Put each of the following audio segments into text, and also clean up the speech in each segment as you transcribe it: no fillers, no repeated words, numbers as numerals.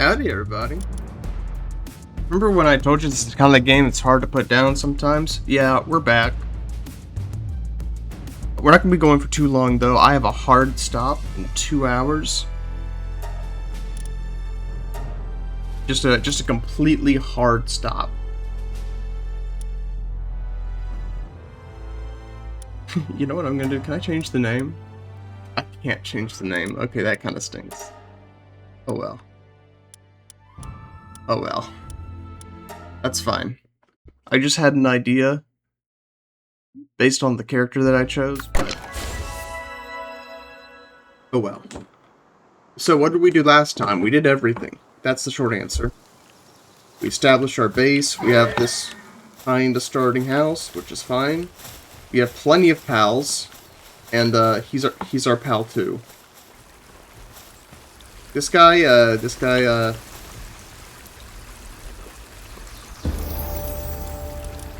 Howdy, everybody. Remember when I told you this is the kind of game it's hard to put down sometimes? Yeah, we're back. We're not going to be going for too long, though. I have a hard stop in 2 hours. Just a completely hard stop. You know what I'm going to do? Can I change the name? I can't change the name. Okay, that kind of stinks. Oh well. Oh well. That's fine. I just had an idea based on the character that I chose, but oh well. So what did we do last time? We did everything. That's the short answer. We established our base. We have this kind of starting house, which is fine. We have plenty of pals, and he's our pal too. This guy.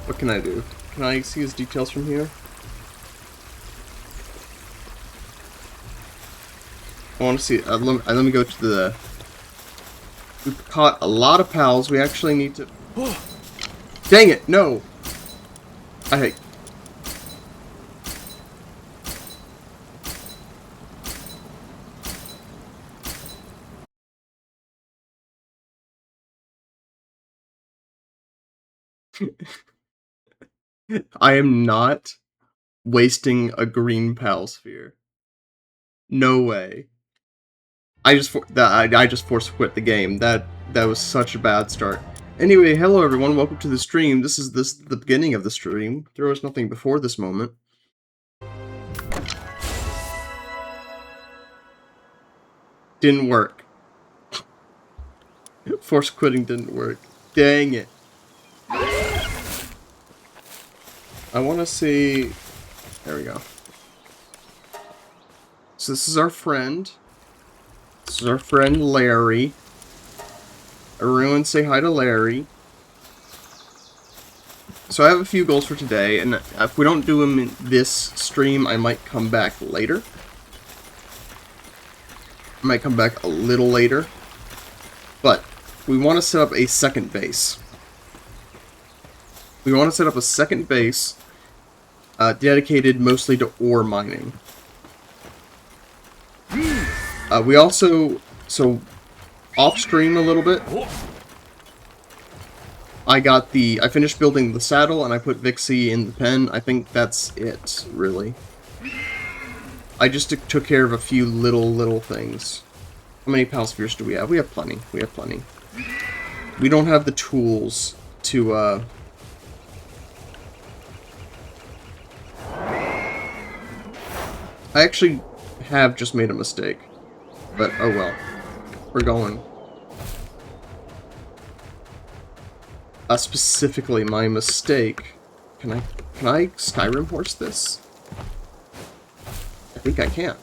What can I do? Can I see his details from here? I want to see. Let me go to the. We've caught a lot of pals. We actually need to. Dang it! No. I. I am not wasting a green pal sphere. No way. I just force quit the game. That was such a bad start. Anyway, hello everyone. Welcome to the stream. This is the beginning of the stream. There was nothing before this moment. Didn't work. Force quitting didn't work. Dang it. I want to see... There we go. So this is our friend. This is our friend Larry. Everyone say hi to Larry. So I have a few goals for today, and if we don't do them in this stream, I might come back later. I might come back a little later. But we want to set up a second base. We want to set up a second base dedicated mostly to ore mining. We also, so off stream a little bit, I finished building the saddle and I put Vixie in the pen. I think that's it, really. I just took care of a few little things. How many pal spheres do we have? We have plenty. We have plenty. We don't have the tools to, I actually have just made a mistake, but oh well. We're going. Specifically, my mistake. Can I Skyrim horse this? I think I can.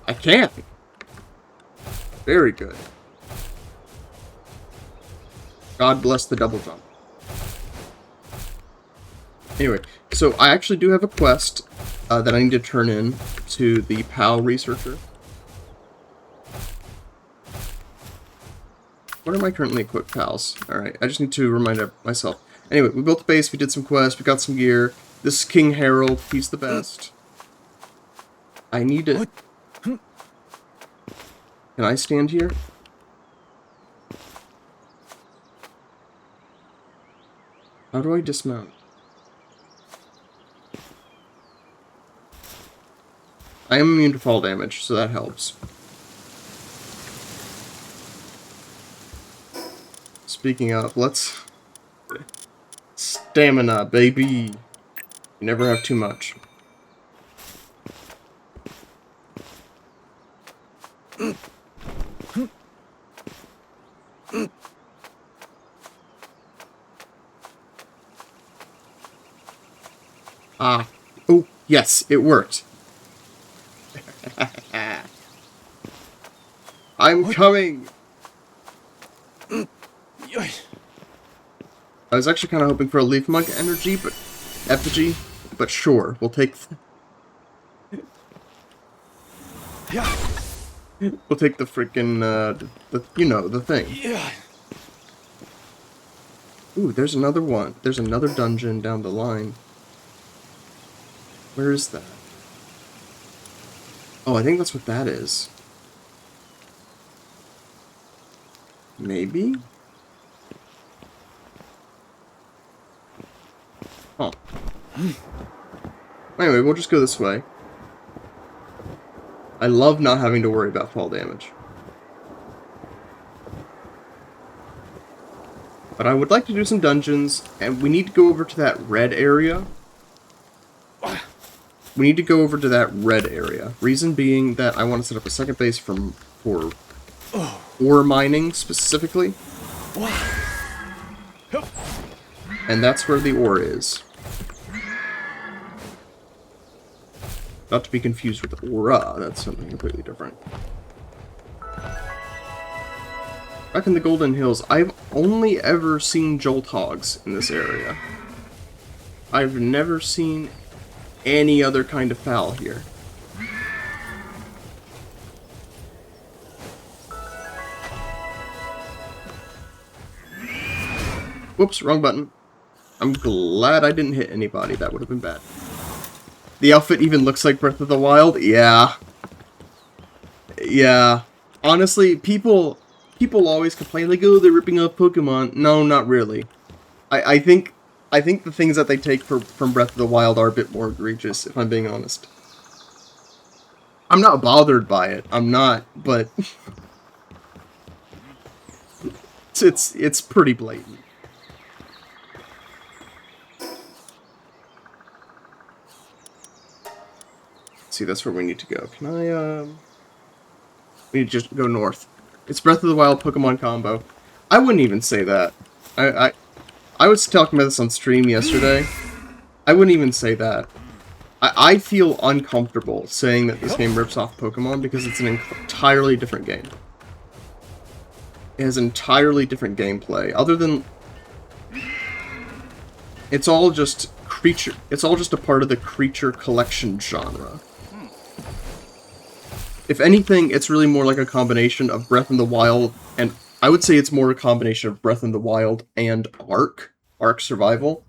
I can! Very good. God bless the double jump. Anyway, so I actually do have a quest that I need to turn in to the PAL researcher. What are my currently equipped pals? Alright, I just need to remind myself. Anyway, we built the base, we did some quests, we got some gear. This is King Harold, he's the best. I need to... Can I stand here? How do I dismount? I am immune to fall damage, so that helps. Speaking of, let's... Stamina, baby! You never have too much. Ah. Oh, yes, it worked. I'm coming! I was actually kind of hoping for a leaf monk energy, but effigy, but sure, we'll take. We'll take the freaking, you know, the thing. Yeah. Ooh, there's another one. There's another dungeon down the line. Where is that? Oh, I think that's what that is. Maybe? Oh. Anyway, we'll just go this way. I love not having to worry about fall damage. But I would like to do some dungeons, and we need to go over to that red area. We need to go over to that red area. Reason being that I want to set up a second base for ore mining, specifically. And that's where the ore is. Not to be confused with aura, that's something completely different. Back in the Golden Hills, I've only ever seen Jolt Hogs in this area. I've never seen any other kind of fowl here. Whoops, wrong button. I'm glad I didn't hit anybody, that would have been bad. The outfit even looks like Breath of the Wild? Yeah. Yeah. Honestly, people always complain like, oh, they're ripping off Pokemon. No, not really. I think the things that they take from Breath of the Wild are a bit more egregious, if I'm being honest. I'm not bothered by it. I'm not, but it's pretty blatant. See, that's where we need to go. Can I, we need to just go north. It's Breath of the Wild Pokemon combo. I wouldn't even say that. I was talking about this on stream yesterday. I wouldn't even say that. I feel uncomfortable saying that this game rips off Pokemon because it's an entirely different game. It has entirely different gameplay. Other than... It's all just creature... It's all just a part of the creature collection genre. If anything, it's really more like a combination of Breath in the Wild, and I would say it's more a combination of Breath in the Wild and Ark Survival.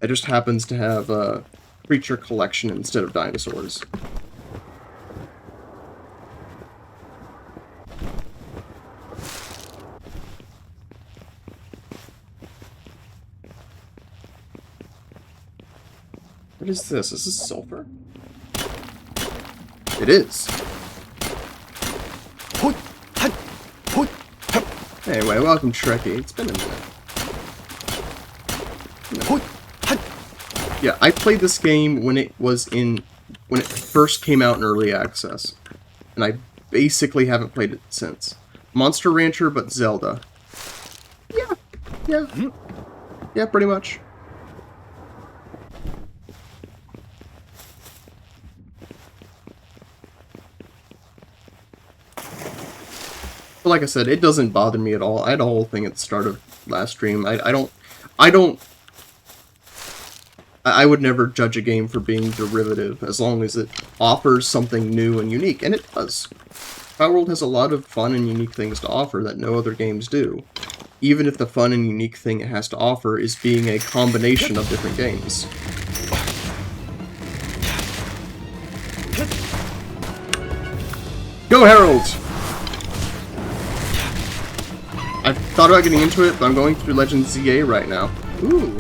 It just happens to have a creature collection instead of dinosaurs. What is this? Is this sulfur? It is. Anyway, welcome Trekkie. It's been a minute. Yeah, I played this game when it first came out in early access. And I basically haven't played it since. Monster Rancher, but Zelda. Yeah, pretty much. But like I said, it doesn't bother me at all. I had a whole thing at the start of last stream. I would never judge a game for being derivative as long as it offers something new and unique, and it does. Palworld has a lot of fun and unique things to offer that no other games do, even if the fun and unique thing it has to offer is being a combination of different games. Go Herald! I've thought about getting into it, but I'm going through Legend ZA right now. Ooh.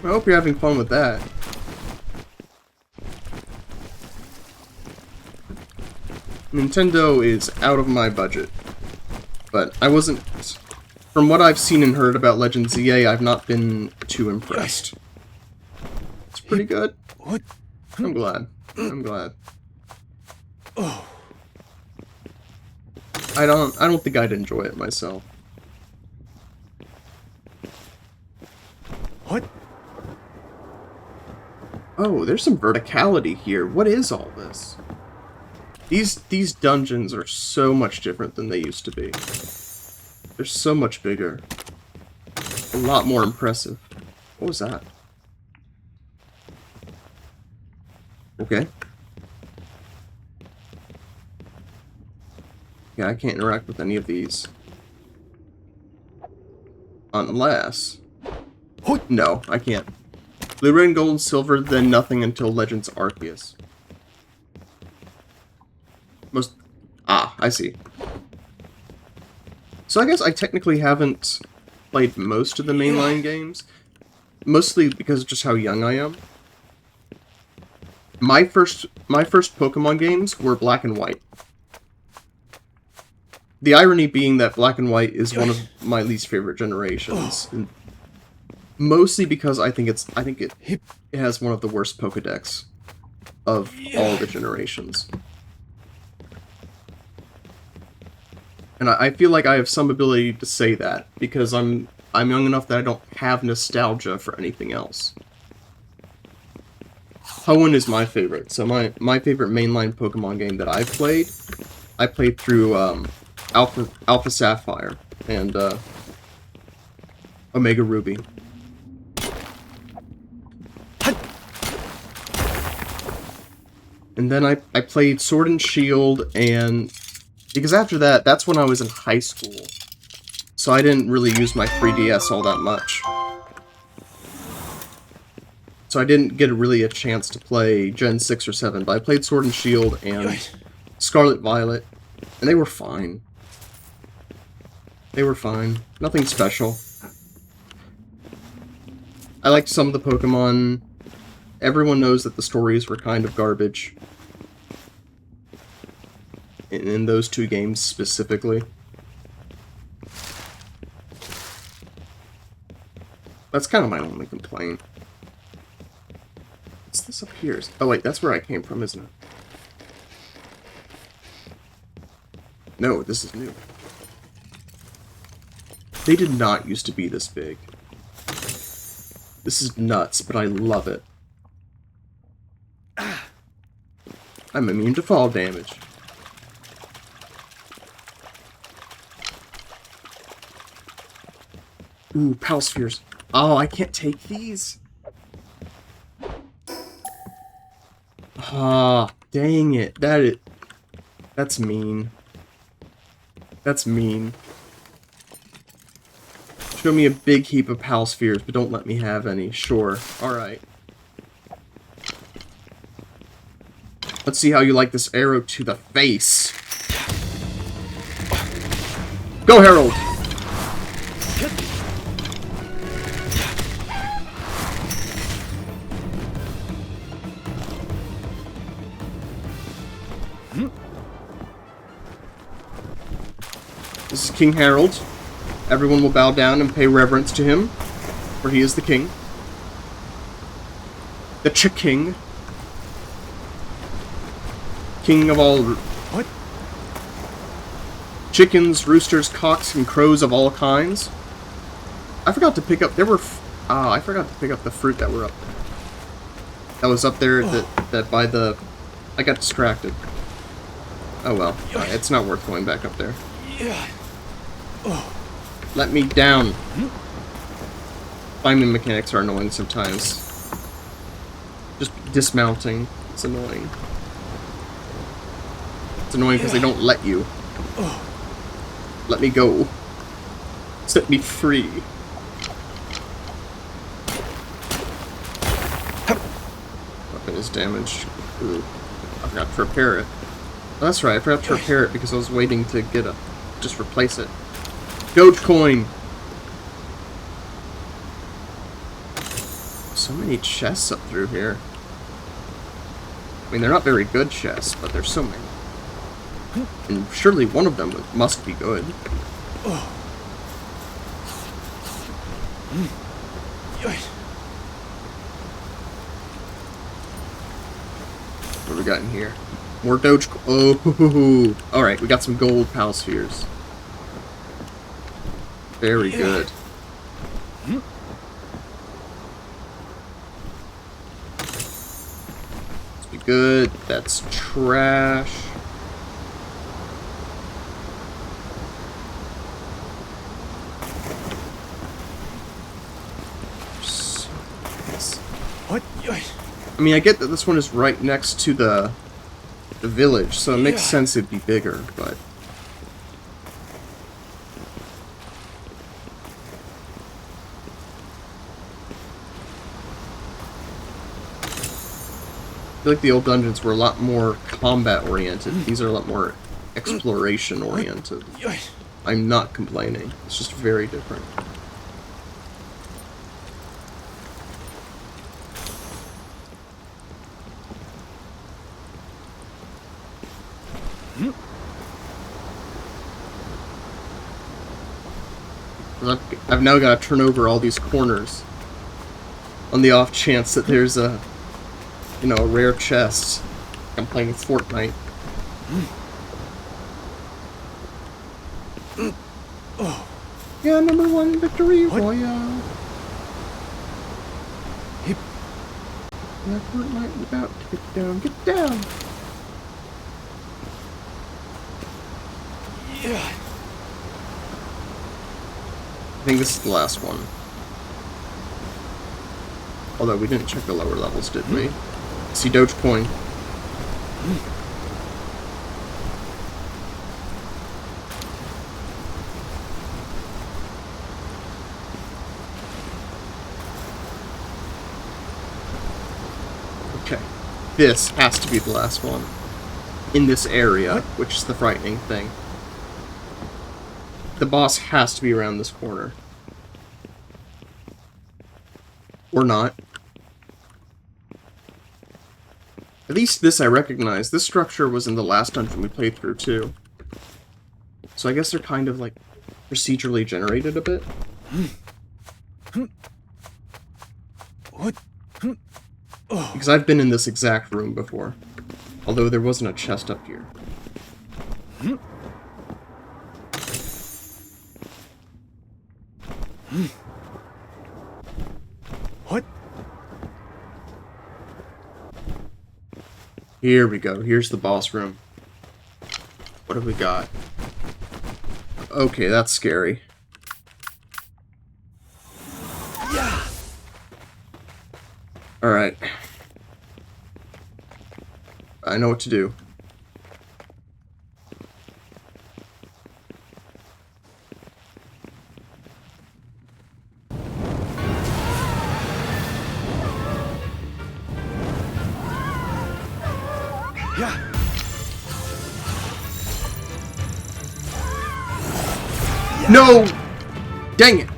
I hope you're having fun with that. Nintendo is out of my budget. But I wasn't... From what I've seen and heard about Legend ZA, I've not been too impressed. It's pretty good. I'm glad. I'm glad. I don't think I'd enjoy it myself. What? Oh, there's some verticality here. What is all this? These dungeons are so much different than they used to be. They're so much bigger. A lot more impressive. What was that? Okay. Yeah, I can't interact with any of these. Unless... No, I can't. Blue, red, gold, and silver, then nothing until Legends Arceus. Most... Ah, I see. So I guess I technically haven't played most of the mainline games. Mostly because of just how young I am. My first Pokemon games were Black and White. The irony being that Black and White is one of my least favorite generations. And mostly because I think it has one of the worst Pokédex of all the generations. And I feel like I have some ability to say that, because I'm young enough that I don't have nostalgia for anything else. Hoenn is my favorite, so my favorite mainline Pokemon game that I've played, I played through Alpha Sapphire and Omega Ruby. And then I played Sword and Shield, and because after that, that's when I was in high school. So I didn't really use my 3DS all that much. So I didn't get really a chance to play Gen 6 or 7, but I played Sword and Shield and Scarlet Violet, and they were fine. They were fine. Nothing special. I liked some of the Pokemon. Everyone knows that the stories were kind of garbage. In those two games specifically. That's kind of my only complaint. What's this up here? Oh wait, that's where I came from, isn't it? No, this is new. They did not used to be this big. This is nuts, but I love it. I'm immune to fall damage. Ooh, Palspheres. Oh, I can't take these. Ah, dang it. That's mean. That's mean. Show me a big heap of Palspheres, but don't let me have any. Sure. Alright. Let's see how you like this arrow to the face. Go, Harold! This is King Harold. Everyone will bow down and pay reverence to him, for he is the king. The King. King of all... What? Chickens, roosters, cocks, and crows of all kinds. I forgot to pick up... There were... I forgot to pick up the fruit that were up there. That was up there that by the... I got distracted. Oh well. It's not worth going back up there. Let me down. Climbing mechanics are annoying sometimes. Just dismounting. It's annoying. It's annoying because they don't let you. Let me go. Set me free. Weapon is damaged. Ooh. I forgot to repair it. Oh, that's right, I forgot to repair it because I was waiting to get a... just replace it. Dogecoin! So many chests up through here. I mean, they're not very good chests, but there's so many. And surely one of them must be good. What do we got in here? More Dogecoin. Oh, alright, we got some gold Palspheres. Very good. Let's be good. That's trash. What? I mean, I get that this one is right next to the village, so it makes sense it'd be bigger, but feel like the old dungeons were a lot more combat-oriented. These are a lot more exploration-oriented. I'm not complaining. It's just very different. I've now got to turn over all these corners on the off chance that there's a, you know, a rare chest. I'm playing Fortnite. Yeah, #1 victory, Royale. Yeah, Fortnite about to get down. Get down! Yeah. I think this is the last one. Although we didn't check the lower levels, did we? See Dogecoin. Okay. This has to be the last one. In this area, which is the frightening thing. The boss has to be around this corner. Or not. At least this I recognize. This structure was in the last dungeon we played through, too. So I guess they're kind of, like, procedurally generated a bit. What? Because I've been in this exact room before. Although there wasn't a chest up here. What? Here we go. Here's the boss room. What have we got? Okay, that's scary. Yeah. Alright. I know what to do. Yeah. No! Dang it!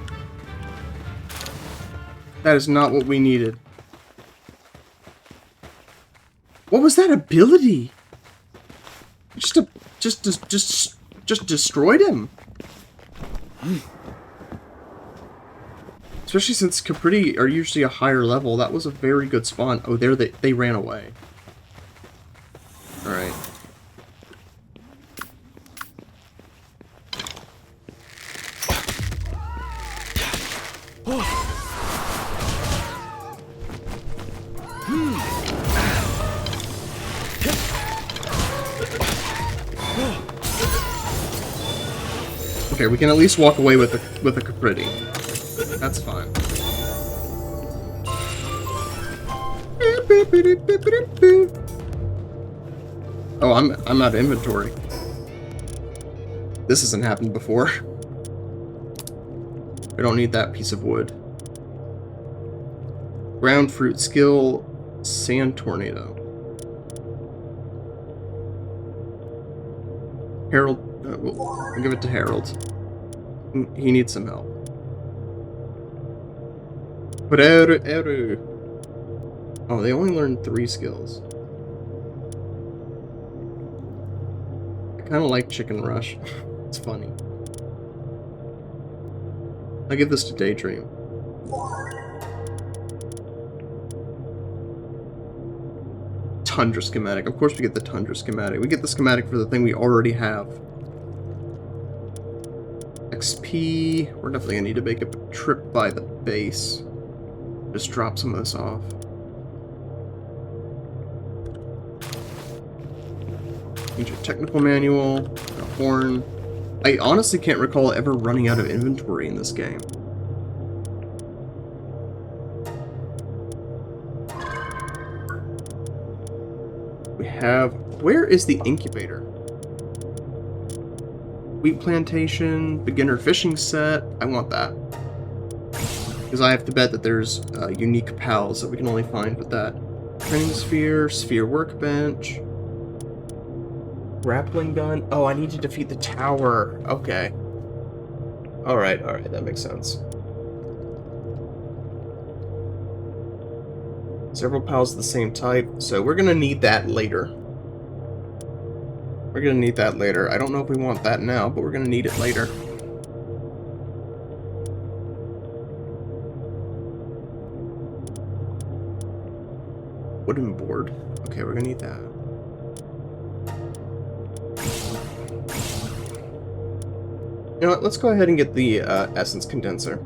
That is not what we needed. What was that ability? Just destroyed him. Especially since Capri are usually a higher level, that was a very good spawn. Oh, there they ran away. All right. Okay, we can at least walk away with a Capriti. That's fine. Oh, I'm out of inventory. This hasn't happened before. I don't need that piece of wood. Ground fruit skill, sand tornado. Harold, we'll give it to Harold. He needs some help. Oh, they only learned 3 skills. I kind of like Chicken Rush. It's funny. I'll give this to Daydream. Tundra schematic. Of course we get the Tundra schematic. We get the schematic for the thing we already have. XP. We're definitely gonna need to make a trip by the base. Just drop some of this off. Need your technical manual, a horn. I honestly can't recall ever running out of inventory in this game. We have... Where is the incubator? Wheat plantation, beginner fishing set. I want that. Because I have to bet that there's unique pals that we can only find with that. Training sphere, sphere workbench. Grappling gun. Oh, I need to defeat the tower. Okay. Alright, that makes sense. Several pals of the same type, so we're gonna need that later. We're gonna need that later. I don't know if we want that now, but we're gonna need it later. Wooden board. Okay, we're gonna need that. You know what, let's go ahead and get the essence condenser.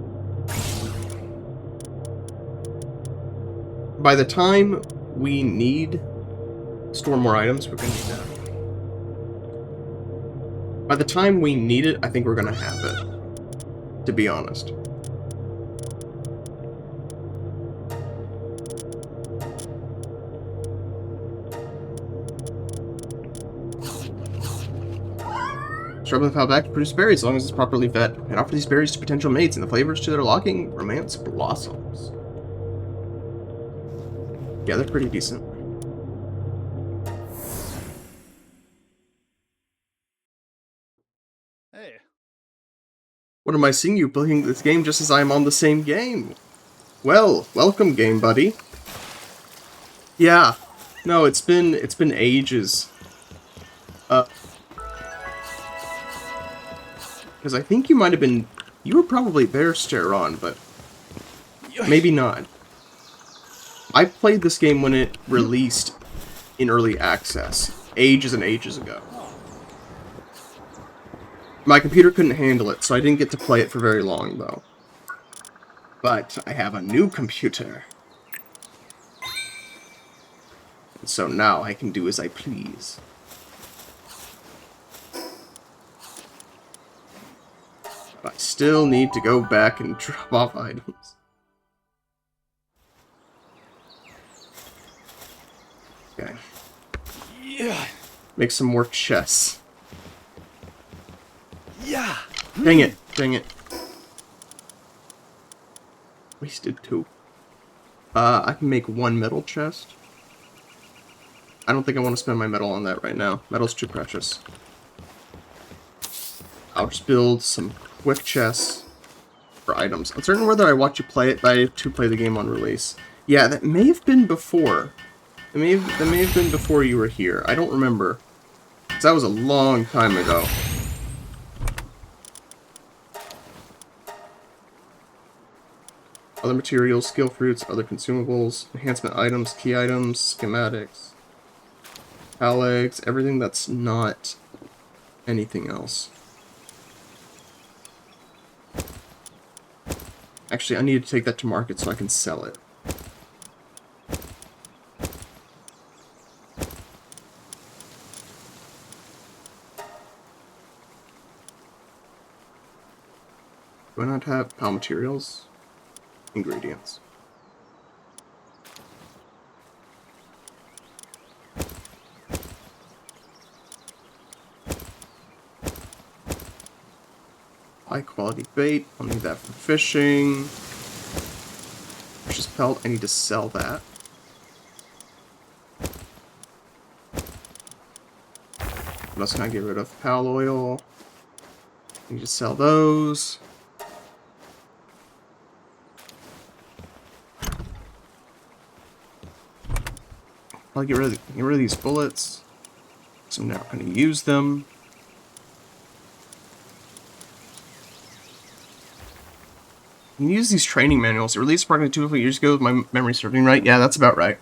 By the time we need store more items, we're gonna need that. By the time we need it, I think we're gonna have it, to be honest. Shrub and fowl back to produce berries as long as it's properly fed. And offer these berries to potential mates, and the flavors to their longing romance blossoms. Yeah, they're pretty decent. Hey. What am I seeing you playing this game just as I am on the same game? Well, welcome, game buddy. Yeah, no, it's been ages. Because I think you might have been, you were probably there, Steron, but maybe not. I played this game when it released in early access, ages and ages ago. My computer couldn't handle it, so I didn't get to play it for very long, though. But I have a new computer. And so now I can do as I please. But I still need to go back and drop off items. Okay. Yeah. Make some more chests. Yeah. Dang it. Dang it. Wasted 2. I can make 1 metal chest. I don't think I want to spend my metal on that right now. Metal's too precious. I'll just build some quick chests for items. I'm certain whether I watch you play it, but I have to play the game on release. Yeah, that may have been before. That may have been before you were here. I don't remember. Because that was a long time ago. Other materials, skill fruits, other consumables, enhancement items, key items, schematics, pal eggs, everything that's not anything else. Actually, I need to take that to market so I can sell it. Do I not have pal materials? Ingredients. High quality bait. I'll need that for fishing. Precious pelt. I need to sell that. What else can I get rid of? Pal oil. I need to sell those. I'll get rid of these bullets. So I'm not going to use them. You can use these training manuals. It released approximately 2 years ago, with my memory serving right. Yeah, that's about right.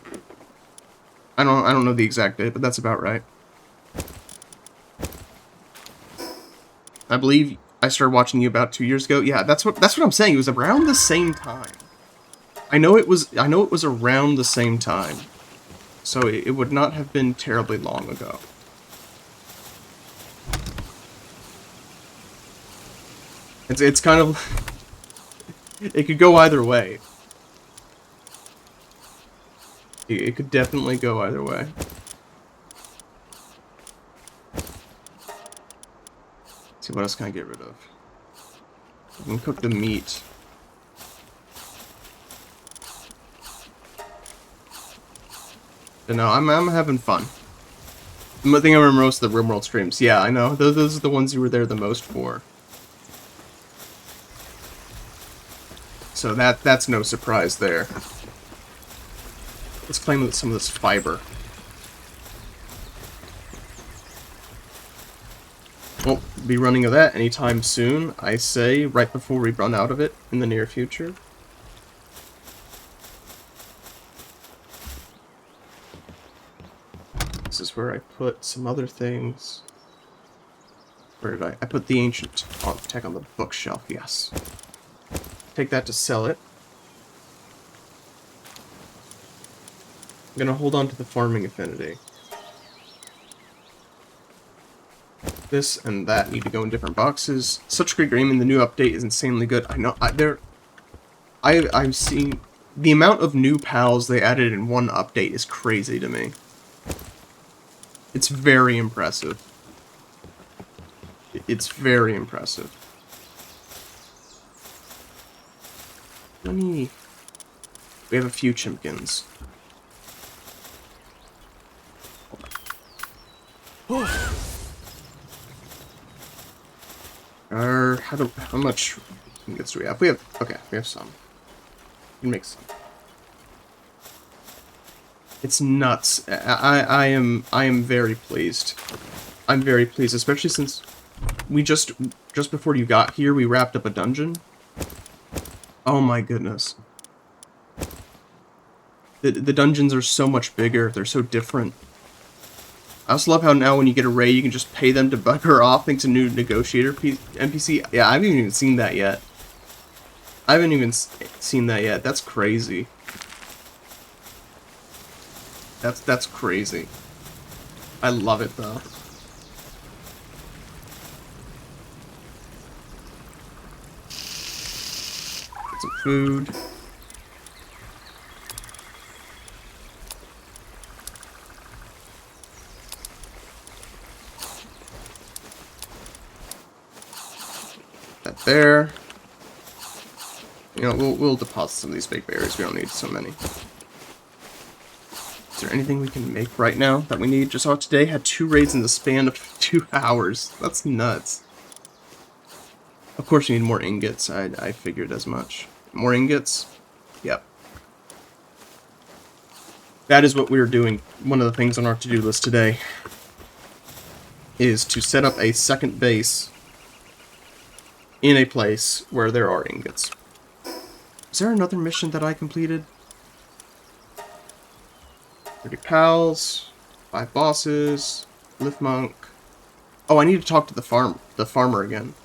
I don't know the exact date, but that's about right. I believe I started watching you about 2 years ago. Yeah, that's what I'm saying. It was around the same time. I know it was around the same time. So it would not have been terribly long ago. It's kind of... it could go either way. It could definitely go either way. Let's see, what else can I get rid of? I can cook the meat. But no, I'm having fun. The thing I remember most of the RimWorld streams. Yeah, I know. Those are the ones you were there the most for. So that's no surprise there. Let's claim some of this fiber. Won't be running of that anytime soon, I say, right before we run out of it in the near future. This is where I put some other things. Where did I put the ancient tech on the bookshelf, yes. Take that to sell it. I'm gonna hold on to the farming affinity. This and that need to go in different boxes. Such great game, and the new update is insanely good. I know. I've seen the amount of new pals they added in one update is crazy to me. It's very impressive. It's very impressive. We have a few chimkins. How much ingots do we have? We have some. We can make some. It's nuts. I am very pleased. I'm very pleased, especially since we just before you got here, we wrapped up a dungeon. Oh my goodness. The dungeons are so much bigger. They're so different. I also love how now when you get a raid, you can just pay them to bugger off thanks to new negotiator NPC. Yeah, I haven't even seen that yet. I haven't even seen that yet. That's crazy. That's crazy. I love it though. Get some food. That there. You know, we'll deposit some of these big berries. We don't need so many. Is there anything we can make right now that we need? Just today had 2 raids in the span of 2 hours. That's nuts. Of course you need more ingots. I figured as much. More ingots? Yep. That is what we are doing. One of the things on our to-do list today is to set up a second base in a place where there are ingots. Is there another mission that I completed? 30 pals, 5 bosses, lift monk. Oh, I need to talk to the farmer again.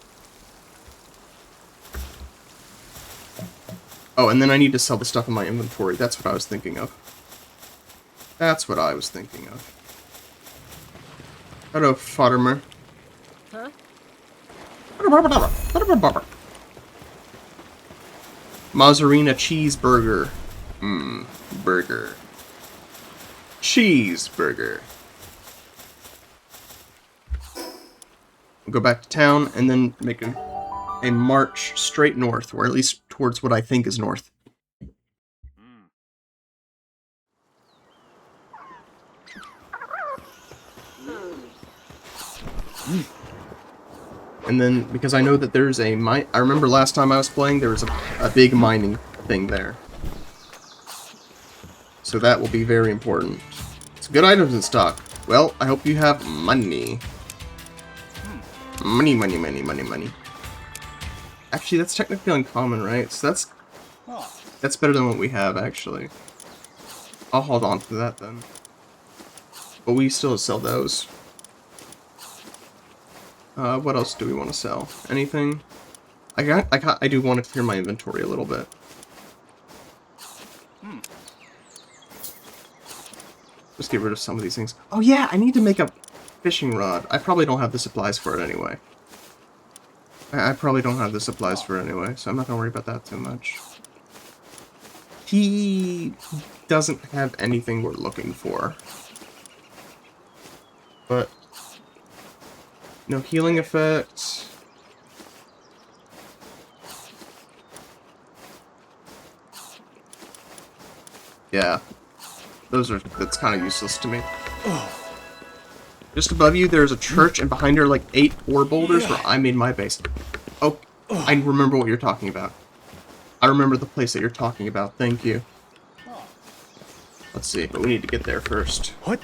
Oh, and then I need to sell the stuff in my inventory. That's what I was thinking of. That's what I was thinking of. Hello, farmer. Huh? Mazzarina cheeseburger. Burger. Cheeseburger. We'll go back to town and then make a march straight north, or at least towards what I think is north. And then, because I know that there's a mine... I remember last time I was playing, there was a big mining thing there. So that will be very important. It's good items in stock. Well, I hope you have money. Money, money, money, money, money. Actually, that's technically uncommon, right? So that's better than what we have, actually. I'll hold on to that, then. But we still sell those. What else do we want to sell? Anything? I do want to clear my inventory a little bit. Just get rid of some of these things. Oh yeah, I need to make a fishing rod. I probably don't have the supplies for it anyway. I probably don't have the supplies for it anyway, so I'm not gonna worry about that too much. He doesn't have anything we're looking for. But no healing effects. Yeah. That's kind of useless to me. Just above you, there's a church, and behind her, like 8 ore boulders where I made my base. Oh, I remember what you're talking about. I remember the place that you're talking about. Thank you. Let's see, but we need to get there first. What?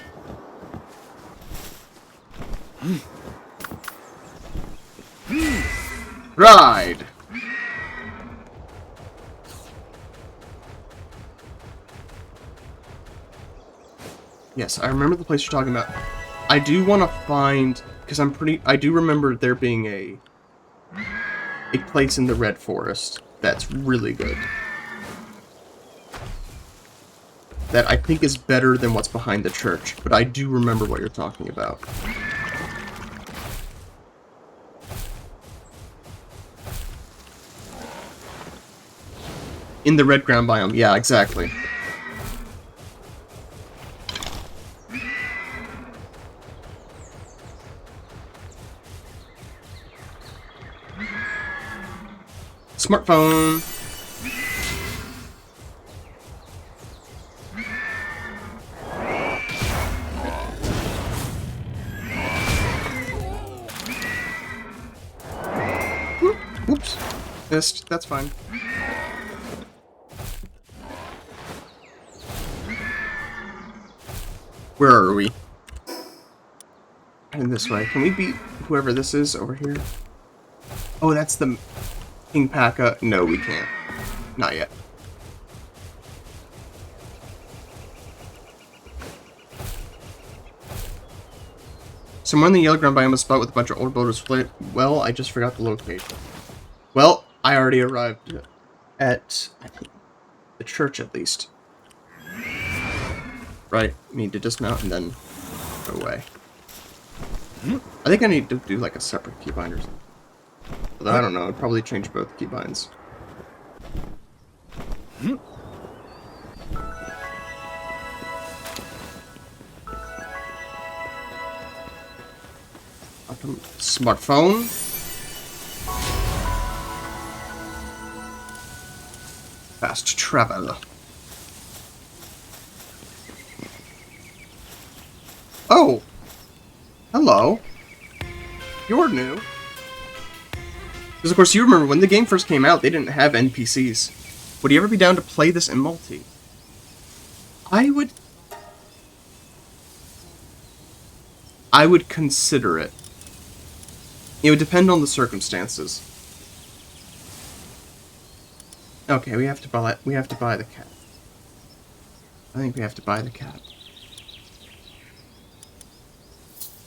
Ride! Yes, I remember the place you're talking about. I do want to find, because I do remember there being a place in the Red Forest that's really good. That I think is better than what's behind the church, but I do remember what you're talking about. In the red ground biome, yeah, exactly. Smartphone. Oops. Missed. That's fine. Where are we? Heading this way. Can we beat whoever this is over here? Oh, that's the King Paka. No, we can't. Not yet. Somewhere in the yellow ground biome, a spot with a bunch of old boulders split. Well, I just forgot the location. Well, I already arrived at the church, at least. Right, need to dismount and then go away. I think I need to do like a separate keybind or something. Although I don't know, I'd probably change both keybinds. Smartphone. Fast travel. Oh! Hello. You're new. Because, of course, you remember when the game first came out, they didn't have NPCs. Would you ever be down to play this in multi? I would consider it. It would depend on the circumstances. Okay, we have to buy the cat. I think we have to buy the cat.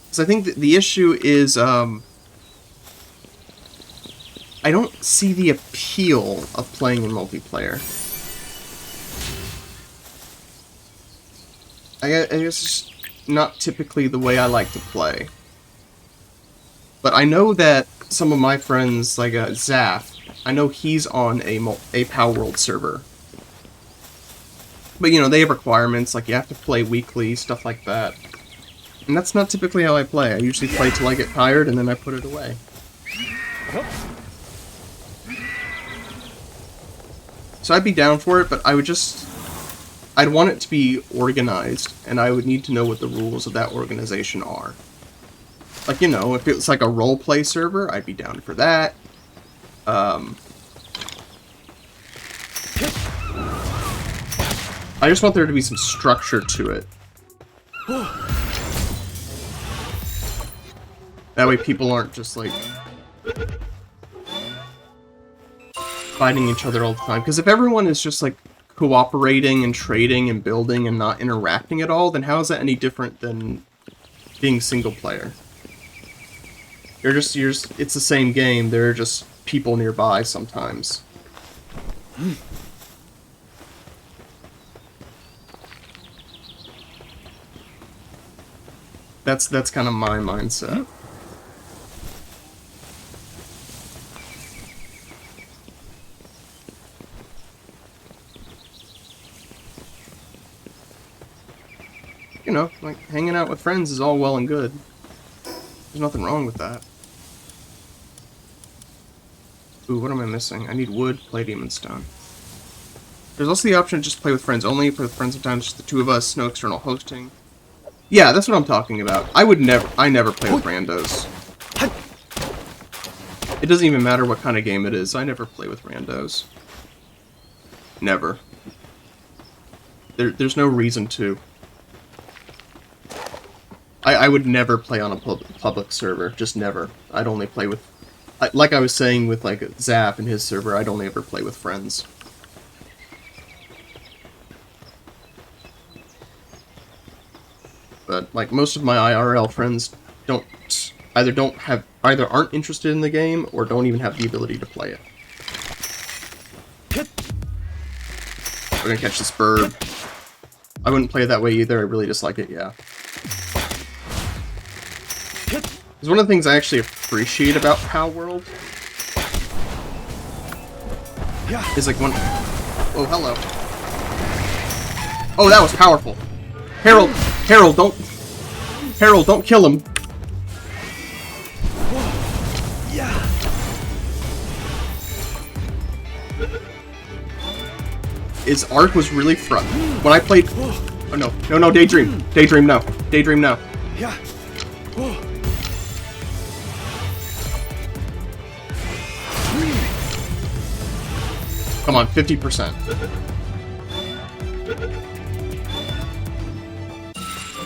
Because I think that the issue is, I don't see the appeal of playing in multiplayer. I guess it's just not typically the way I like to play. But I know that some of my friends, like Zaf, I know he's on a Palworld server. But, you know, they have requirements, like you have to play weekly, stuff like that. And that's not typically how I play. I usually play till I get tired, and then I put it away. So I'd be down for it, but I'd want it to be organized, and I would need to know what the rules of that organization are. Like, you know, if it's like a roleplay server, I'd be down for that. I just want there to be some structure to it. That way people aren't just, like, fighting each other all the time. Because if everyone is just, like, cooperating and trading and building and not interacting at all, then how is that any different than being single player? It's the same game, there are just people nearby sometimes. That's kind of my mindset. You know, like, hanging out with friends is all well and good. There's nothing wrong with that. Ooh, what am I missing? I need wood, palladium, and stone. There's also the option to just play with friends only. Play with friends sometimes, just the two of us, no external hosting. Yeah, that's what I'm talking about. I never play with randos. It doesn't even matter what kind of game it is. I never play with randos. Never. There's no reason to. I would never play on a public server. Just never. I'd only play with... like I was saying with, like, Zap and his server, I'd only ever play with friends. But, like, most of my IRL friends either aren't interested in the game, or don't even have the ability to play it. We're gonna catch this bird. I wouldn't play it that way either, I really dislike it, yeah. It's one of the things I actually appreciate about Palworld. Is like when... Oh, hello. Oh, that was powerful. Harold, don't kill him. His arc was really front. When I played... Oh, no, Daydream. Daydream, no. Daydream, no. Come on, 50%.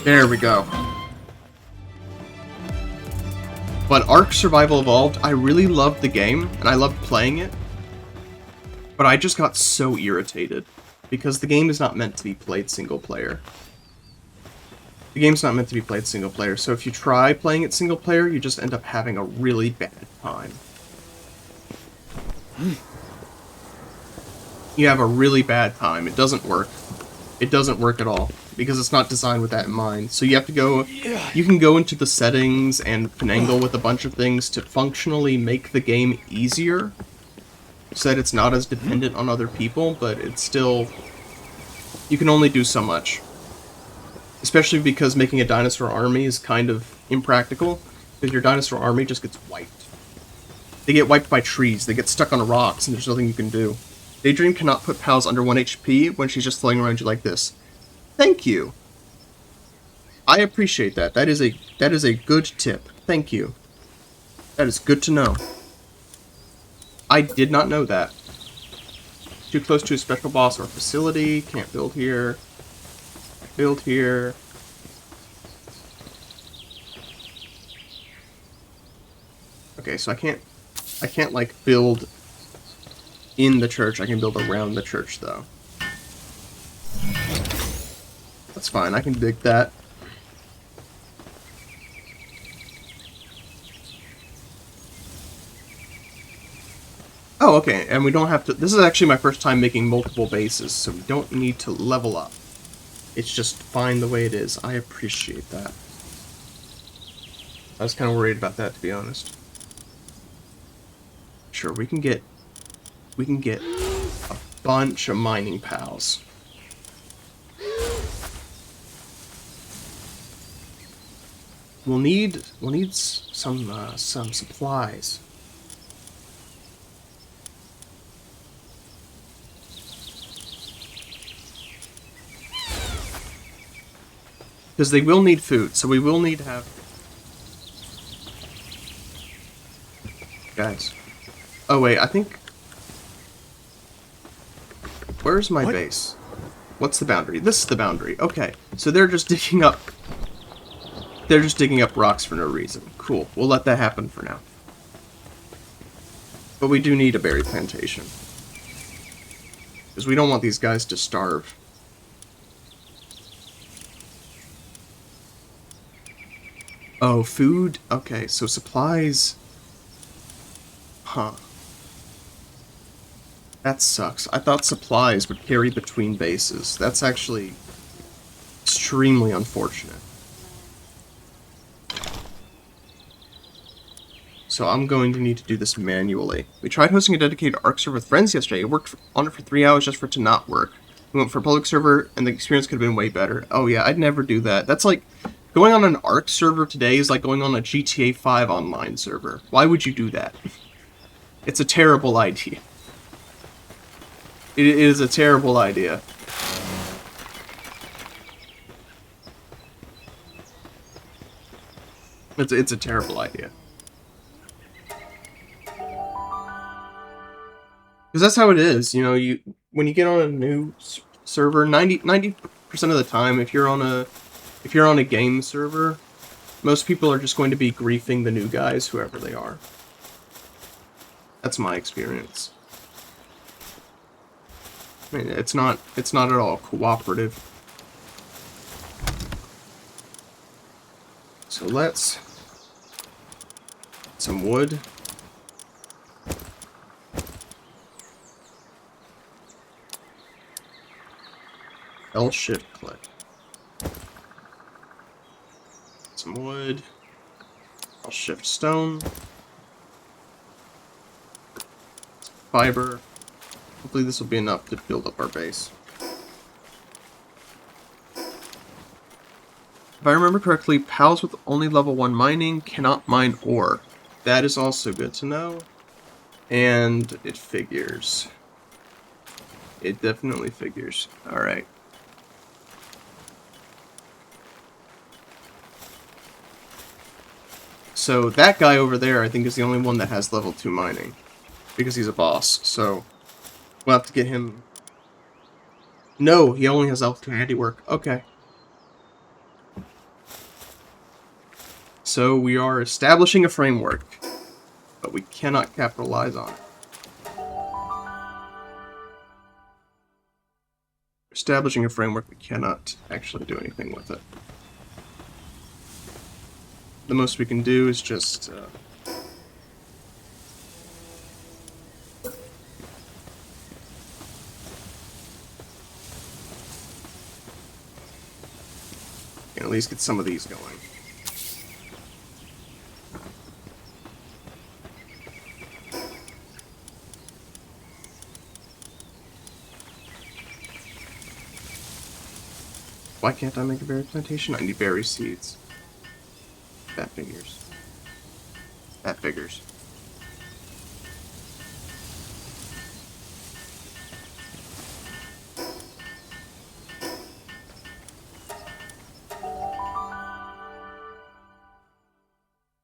There we go. But Ark Survival Evolved, I really loved the game, and I loved playing it. But I just got so irritated, because the game is not meant to be played single player. The game's not meant to be played single player, so if you try playing it single player, you just end up having a really bad time. You have a really bad time. It doesn't work. It doesn't work at all, because it's not designed with that in mind. So you have to go... You can go into the settings and finagle with a bunch of things to functionally make the game easier, so that it's not as dependent on other people, but it's still... You can only do so much. Especially because making a dinosaur army is kind of impractical, because your dinosaur army just gets wiped. They get wiped by trees, they get stuck on rocks, and there's nothing you can do. Daydream cannot put pals under 1 HP when she's just floating around you like this. Thank you! I appreciate that. That is a good tip. Thank you. That is good to know. I did not know that. Too close to a special boss or facility. Can't build here. Build here. Okay, so I can't like build in the church. I can build around the church though. That's fine. I can dig that. Oh, okay, and we don't have to... This is actually my first time making multiple bases, so we don't need to level up. It's just fine the way it is. I appreciate that. I was kind of worried about that, to be honest. Sure, we can get a bunch of mining pals. We'll need some supplies. Because they will need food, so we will need to have... Guys. Oh wait, I think... Where's my base? What's the boundary? This is the boundary. Okay, so they're just digging up... They're just digging up rocks for no reason. Cool, we'll let that happen for now. But we do need a berry plantation. Because we don't want these guys to starve. Oh, food? Okay, so supplies... Huh. That sucks. I thought supplies would carry between bases. That's actually extremely unfortunate. So I'm going to need to do this manually. We tried hosting a dedicated Ark server with friends yesterday. It worked on it for 3 hours just for it to not work. We went for a public server, and the experience could have been way better. Oh yeah, I'd never do that. That's like... Going on an Ark server today is like going on a GTA 5 online server. Why would you do that? It's a terrible idea. It is a terrible idea. It's a terrible idea. Because that's how it is, you know, when you get on a new server, 90% of the time, if you're on a game server, most people are just going to be griefing the new guys, whoever they are. That's my experience. I mean, it's not at all cooperative. So let's get some wood. L shift click. Some wood. I'll shift stone. Some fiber. Hopefully this will be enough to build up our base. If I remember correctly, pals with only level 1 mining cannot mine ore. That is also good to know. And it figures. It definitely figures. Alright. So that guy over there, I think, is the only one that has level 2 mining. Because he's a boss, so we'll have to get him... No, he only has level 2 handiwork. Okay. So we are establishing a framework, but we cannot capitalize on it. Establishing a framework, we cannot actually do anything with it. The most we can do is just... can at least get some of these going. Why can't I make a berry plantation? I need berry seeds. That figures. That figures.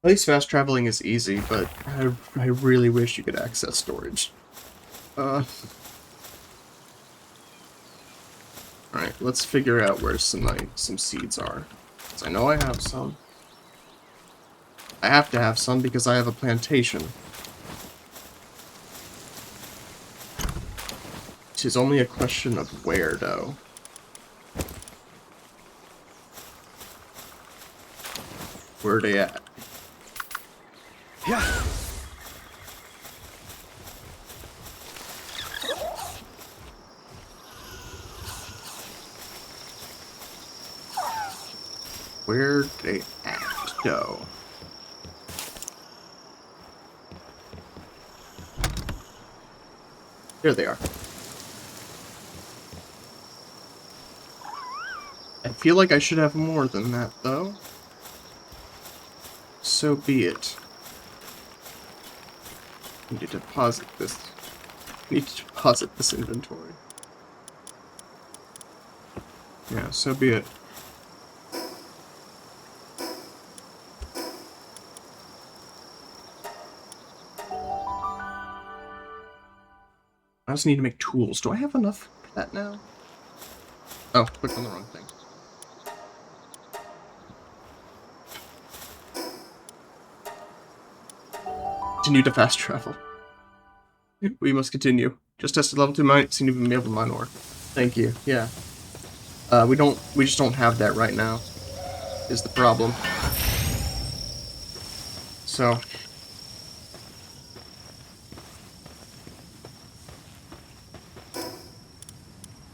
At least fast traveling is easy, but I really wish you could access storage. Alright, let's figure out where some seeds are. Because I know I have some. I have to have some because I have a plantation. It is only a question of where, though. Where are they at? Yeah. Where they at, though? There they are. I feel like I should have more than that, though. So be it. Need to deposit this. Need to deposit this inventory. Yeah, so be it. I just need to make tools. Do I have enough for that now? Oh, clicked on the wrong thing. Continue to fast travel. We must continue. Just tested level 2 mine. Seem to be able to mine ore. Thank you. Yeah. We just don't have that right now. Is the problem. So.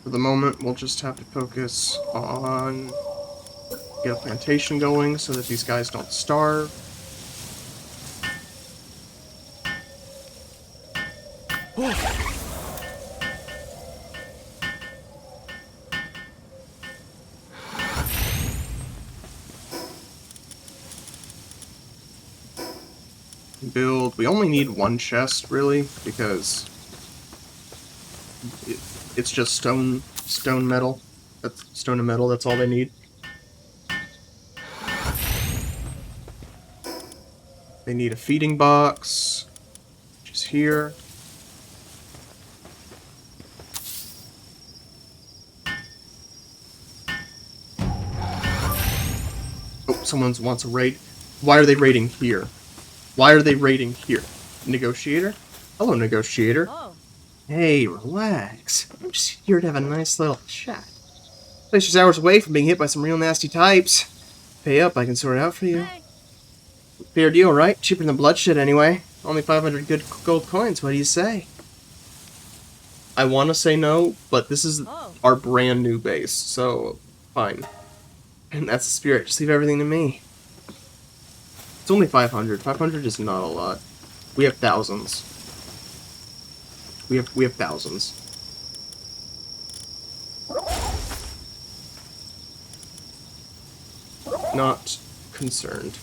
For the moment, we'll just have to focus on get a plantation going so that these guys don't starve. Build. We only need one chest, really, because It's just stone metal. That's stone and metal. That's all they need. They need a feeding box, which is here. Oh, someone wants a raid. Why are they raiding here? Why are they raiding here? Negotiator? Hello, negotiator. Oh. Hey, relax. I'm just here to have a nice little chat. Place just hours away from being hit by some real nasty types. Pay up, I can sort it out for you. Hey. Fair deal, right? Cheaper than bloodshed anyway. Only 500 good gold coins, what do you say? I want to say no, but this is our brand new base, so fine. And that's the spirit, just leave everything to me. It's only 500. 500 is not a lot. We have thousands. We have thousands. Not concerned.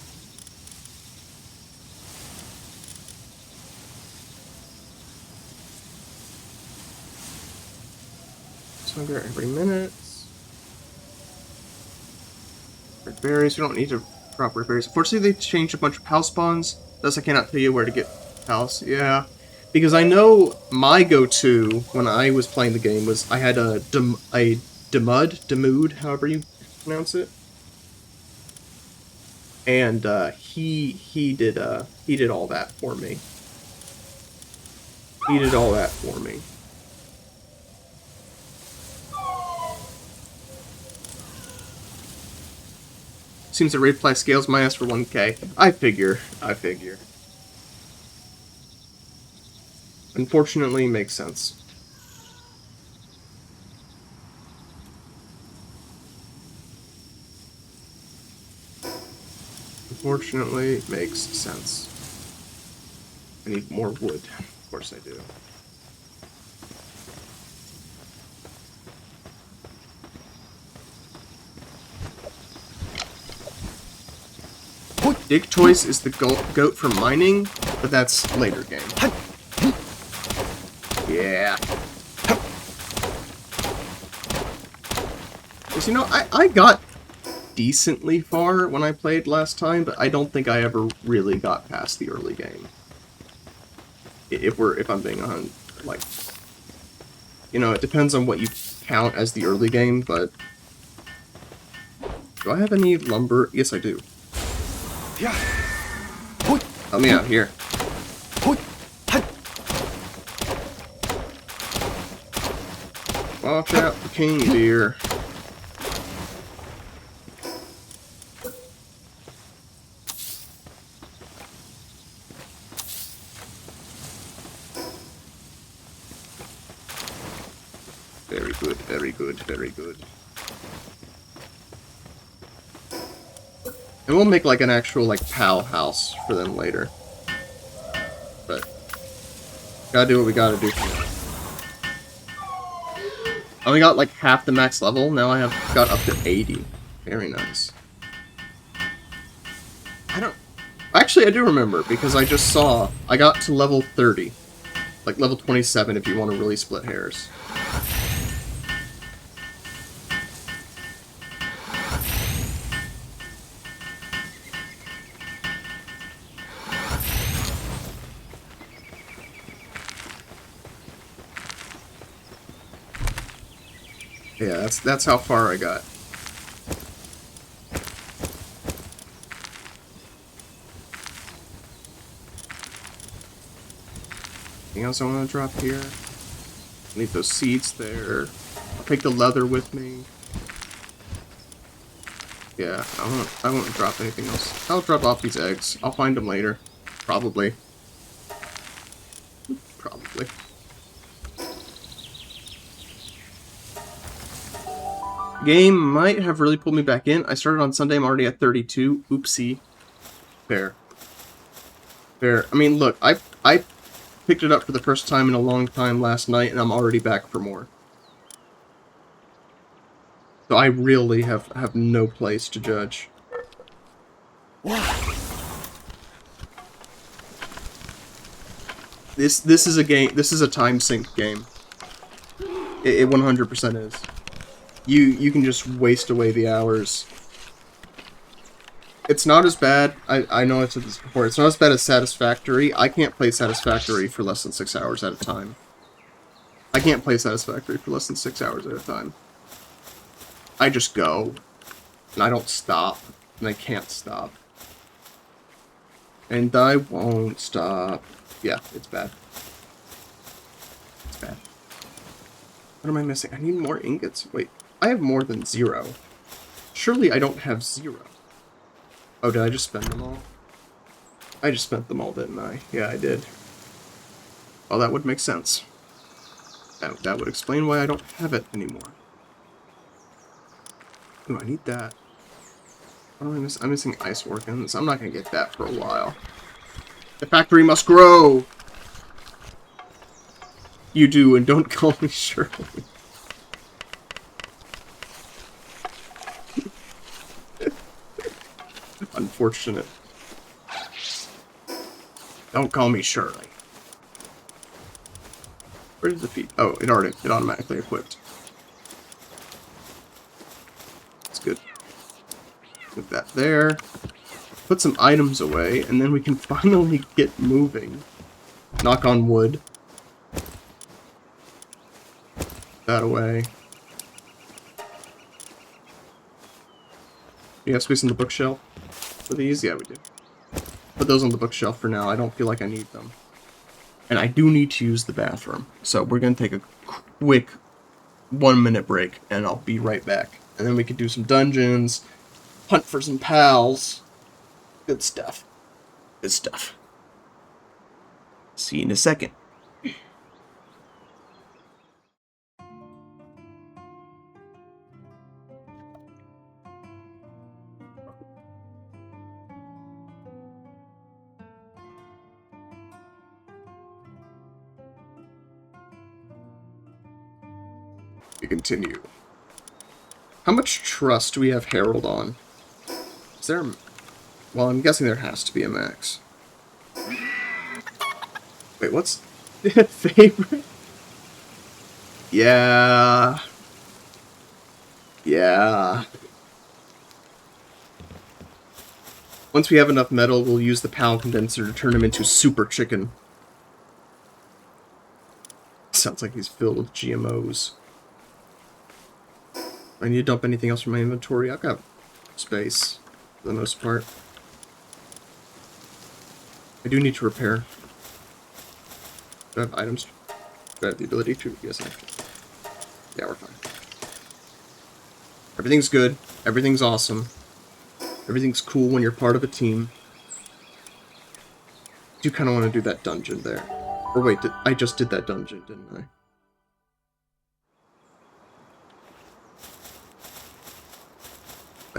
Hunger every minute. Red berries. We don't need to drop red berries. Unfortunately, they changed a bunch of pal spawns. Thus, I cannot tell you where to get pals. Yeah. Because I know my go-to when I was playing the game was I had a Demood, however you pronounce it. And he did all that for me. He did all that for me. Seems the raid price scales my ass for 1k. I figure. Unfortunately, makes sense. Unfortunately, makes sense. I need more wood. Of course I do. Dig Choice is the goat for mining, but that's later game. Yeah. Because, you know, I got decently far when I played last time, but I don't think I ever really got past the early game. If I'm being like, you know, it depends on what you count as the early game, but do I have any lumber? Yes, I do. Help me out here. Watch out for king deer. Very good, very good, very good. And we'll make like an actual like PAL house for them later. But gotta do what we gotta do for now. I only got like half the max level, now I have got up to 80. Very nice. Actually I do remember, because I just saw I got to level 30. Like level 27 if you want to really split hairs. Yeah, that's how far I got. Anything else I want to drop here? Leave those seeds there. I'll take the leather with me. Yeah, I won't drop anything else. I'll drop off these eggs. I'll find them later. Probably. Probably. Game might have really pulled me back in. I started on Sunday, I'm already at 32. Oopsie. Fair. Fair. I mean, look, I picked it up for the first time in a long time last night, and I'm already back for more. So I really have no place to judge. This is a game. This is a time sync game. It 100% is. You can just waste away the hours. It's not as bad. I know I've said this before. It's not as bad as Satisfactory. I can't play Satisfactory for less than 6 hours at a time. I can't play Satisfactory for less than 6 hours at a time. I just go. And I don't stop. And I can't stop. And I won't stop. Yeah, it's bad. It's bad. What am I missing? I need more ingots. Wait, I have more than 0. Surely I don't have 0. Oh, did I just spend them all? I just spent them all, didn't I? Yeah, I did. Well, that would make sense. That would explain why I don't have it anymore. Ooh, I need that. What am I missing? I'm missing ice organs. I'm not gonna get that for a while. The factory must grow! You do, and don't call me Shirley. Unfortunate. Don't call me Shirley. Where did the feet? Oh, it automatically equipped. That's good. Put that there. Put some items away, and then we can finally get moving. Knock on wood. That away. You have space on the bookshelf for these? Yeah, we do. Put those on the bookshelf for now. I don't feel like I need them. And I do need to use the bathroom. So we're going to take a quick 1-minute break, and I'll be right back. And then we can do some dungeons, hunt for some pals. Good stuff. Good stuff. See you in a second. We continue. How much trust do we have Harold on? Is there... Well, I'm guessing there has to be a max. Wait, what's... favorite? Yeah... Yeah... Once we have enough metal, we'll use the PAL condenser to turn him into Super Chicken. Sounds like he's filled with GMOs. I need to dump anything else from my inventory. I've got space, for the most part. I do need to repair. Do I have items? Do I have the ability to? Yes, I have. Yeah, we're fine. Everything's good. Everything's awesome. Everything's cool when you're part of a team. I do kind of want to do that dungeon there. Or wait, I just did that dungeon, didn't I?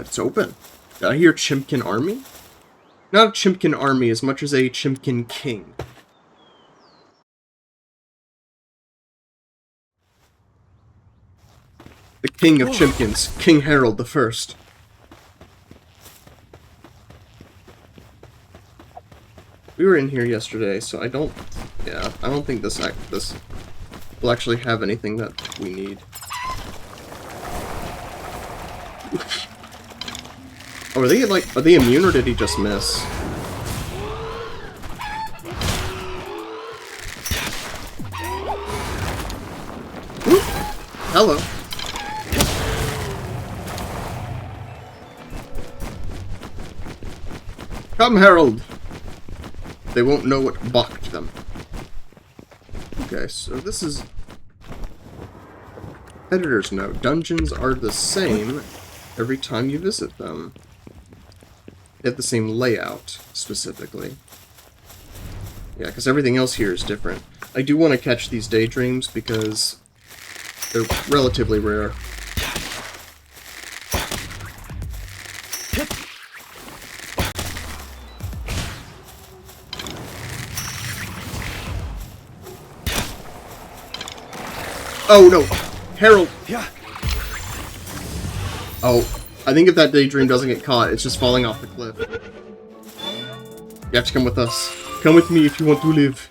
It's open. Did I hear Chimkin Army? Not a Chimkin Army as much as a Chimkin King. The King of Chimkins, King Harold the First. We were in here yesterday, so I don't think this will actually have anything that we need. Oh, are they immune, or did he just miss? Ooh, hello. Come, Harold. They won't know what balked them. Okay, so this is... Editor's note. Dungeons are the same every time you visit them. They have the same layout, specifically. Yeah, because everything else here is different. I do want to catch these daydreams because they're relatively rare. Oh no! Harold! Yeah. Oh, I think if that daydream doesn't get caught, it's just falling off the cliff. You have to come with us. Come with me if you want to live.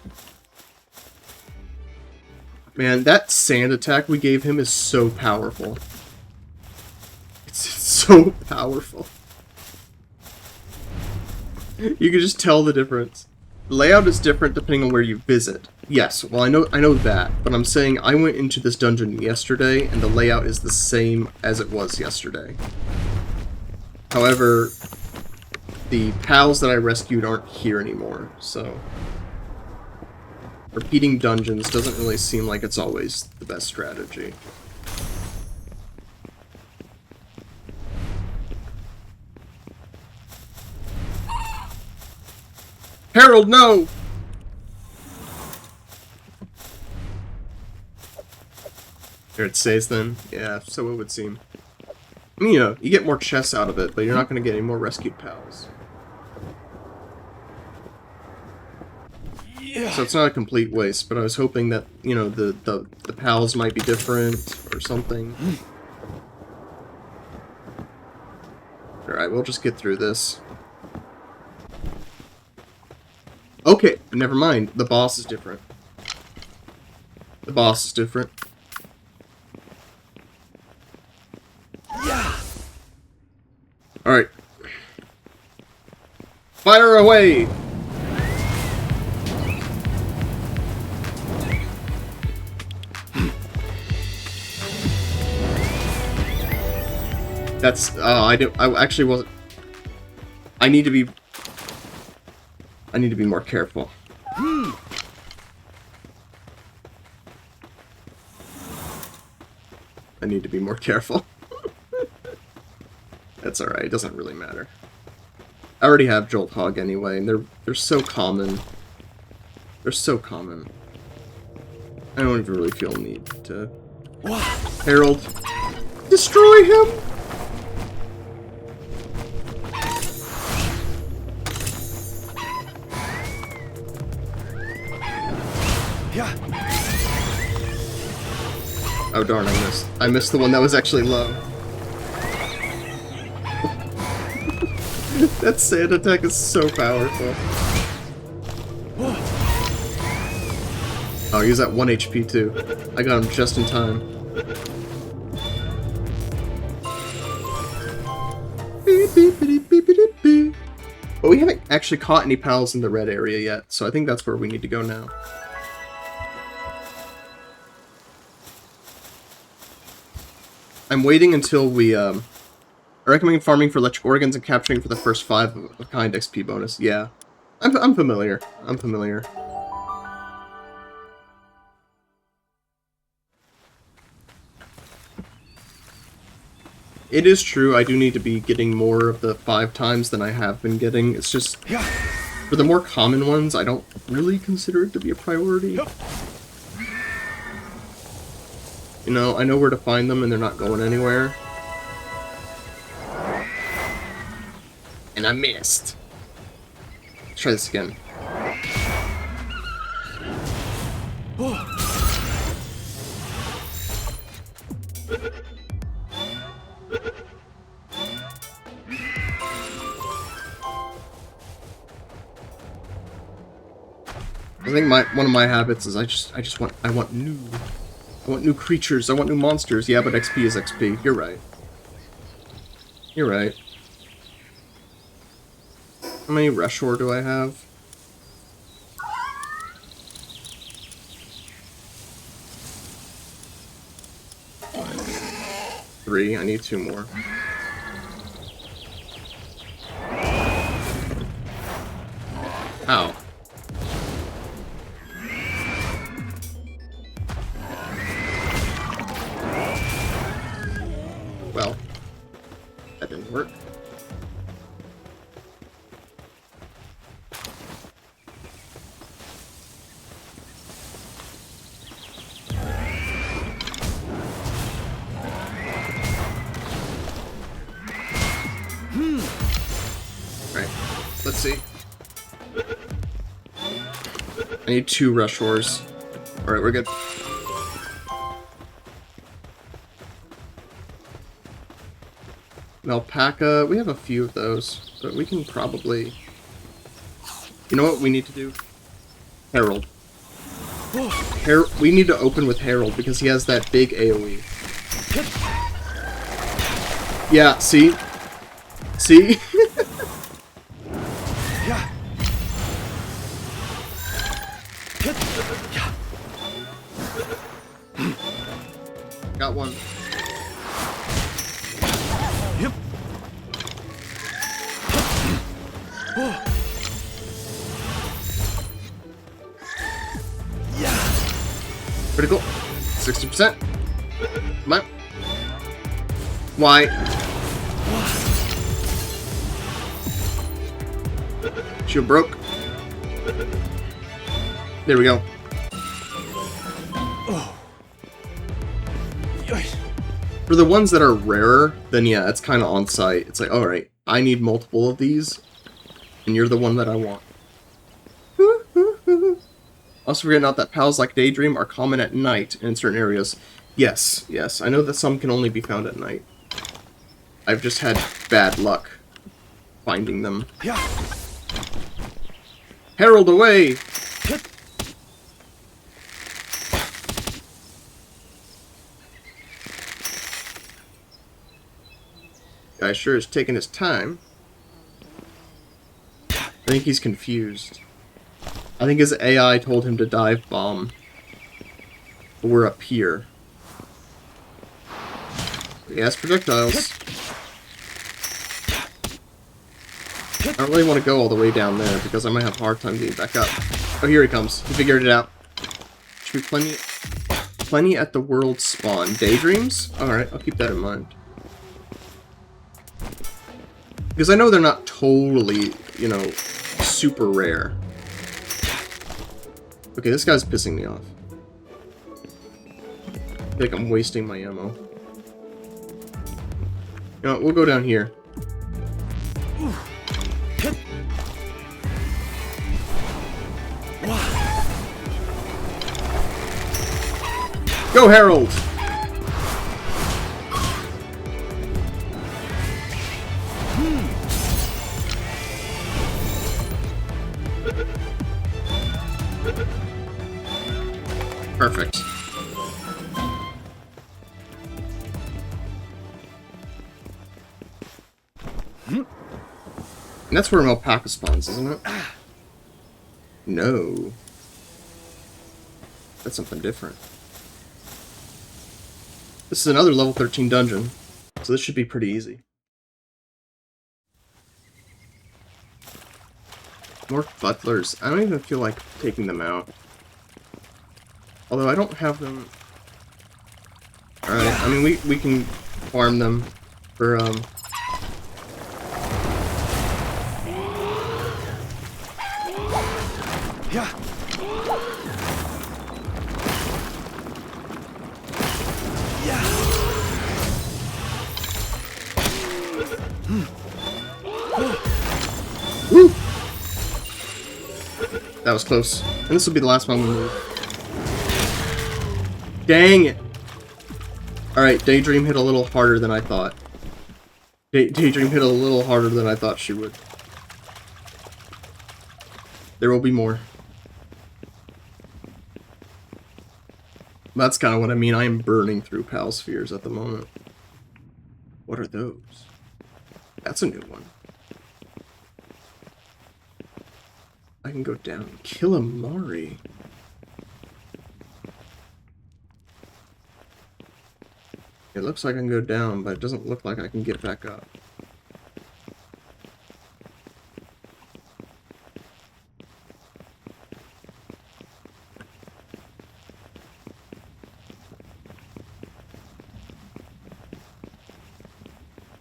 Man, that sand attack we gave him is so powerful. It's so powerful. You can just tell the difference. The layout is different depending on where you visit. Yes, well I know that, but I'm saying I went into this dungeon yesterday and the layout is the same as it was yesterday. However, the pals that I rescued aren't here anymore, so repeating dungeons doesn't really seem like it's always the best strategy. Harold, no! Here it stays then? Yeah, so it would seem. I mean, you know, you get more chests out of it, but you're not going to get any more rescued pals. Yeah. So it's not a complete waste, but I was hoping that, you know, the pals might be different or something. Alright, we'll just get through this. Okay, never mind. The boss is different. The boss is different. Yeah. Alright. Fire away! That's, I actually wasn't... I need to be more careful. I need to be more careful. That's alright, it doesn't really matter. I already have Jolt Hog anyway, and they're so common. They're so common. I don't even really feel the need to... Harold, destroy him! Yeah. Oh darn, I missed. I missed the one that was actually low. That sand attack is so powerful. Oh, he's at 1 HP too. I got him just in time. But we haven't actually caught any pals in the red area yet, so I think that's where we need to go now. I'm waiting until we, I recommend farming for electric organs and capturing for the first 5 of kind XP bonus. Yeah. I'm familiar. I'm familiar. It is true, I do need to be getting more of the 5 times than I have been getting. It's just, for the more common ones, I don't really consider it to be a priority. You know, I know where to find them and they're not going anywhere. And I missed. Let's try this again. I think one of my habits is I want new creatures, I want new monsters. Yeah, but XP is XP. You're right. You're right. How many Reshor do I have? 3. I need 2 more. Ow. Well, that didn't work. Alright, let's see. I need 2 Reshors. Alright, we're good. Alpaca, we have a few of those, but we can probably... You know what we need to do? Harold. We need to open with Harold because he has that big AoE. Yeah, see? See? Got one. Yep. Critical. 60%. Come on. Why? Shield broke. There we go. For the ones that are rarer, then yeah, it's kind of on site. It's like, alright, I need multiple of these, and you're the one that I want. Also forgetting out that pals like Daydream are common at night in certain areas. Yes, yes, I know that some can only be found at night. I've just had bad luck finding them. Herald away! Guy sure is taking his time. I think he's confused. I think his AI told him to dive bomb. But we're up here. He has projectiles. I don't really want to go all the way down there because I might have a hard time getting back up. Oh, here he comes. He figured it out. Should be plenty at the world spawn. Daydreams? Alright, I'll keep that in mind. Because I know they're not totally, you know, super rare. Okay, this guy's pissing me off. I feel like I'm wasting my ammo. You know, we'll go down here. Go, Harold! Perfect. And that's where an alpaca spawns, isn't it? No. That's something different. This is another level 13 dungeon, so this should be pretty easy. More butlers. I don't even feel like taking them out. Although I don't have them... Alright, I mean, we can farm them for, Yeah. Woo! That was close. And this will be the last one we move. Dang it! Alright, Daydream hit a little harder than I thought. Daydream hit a little harder than I thought she would. There will be more. That's kind of what I mean. I am burning through Pal Spheres at the moment. What are those? That's a new one. I can go down and kill a Mari. It looks like I can go down, but it doesn't look like I can get back up.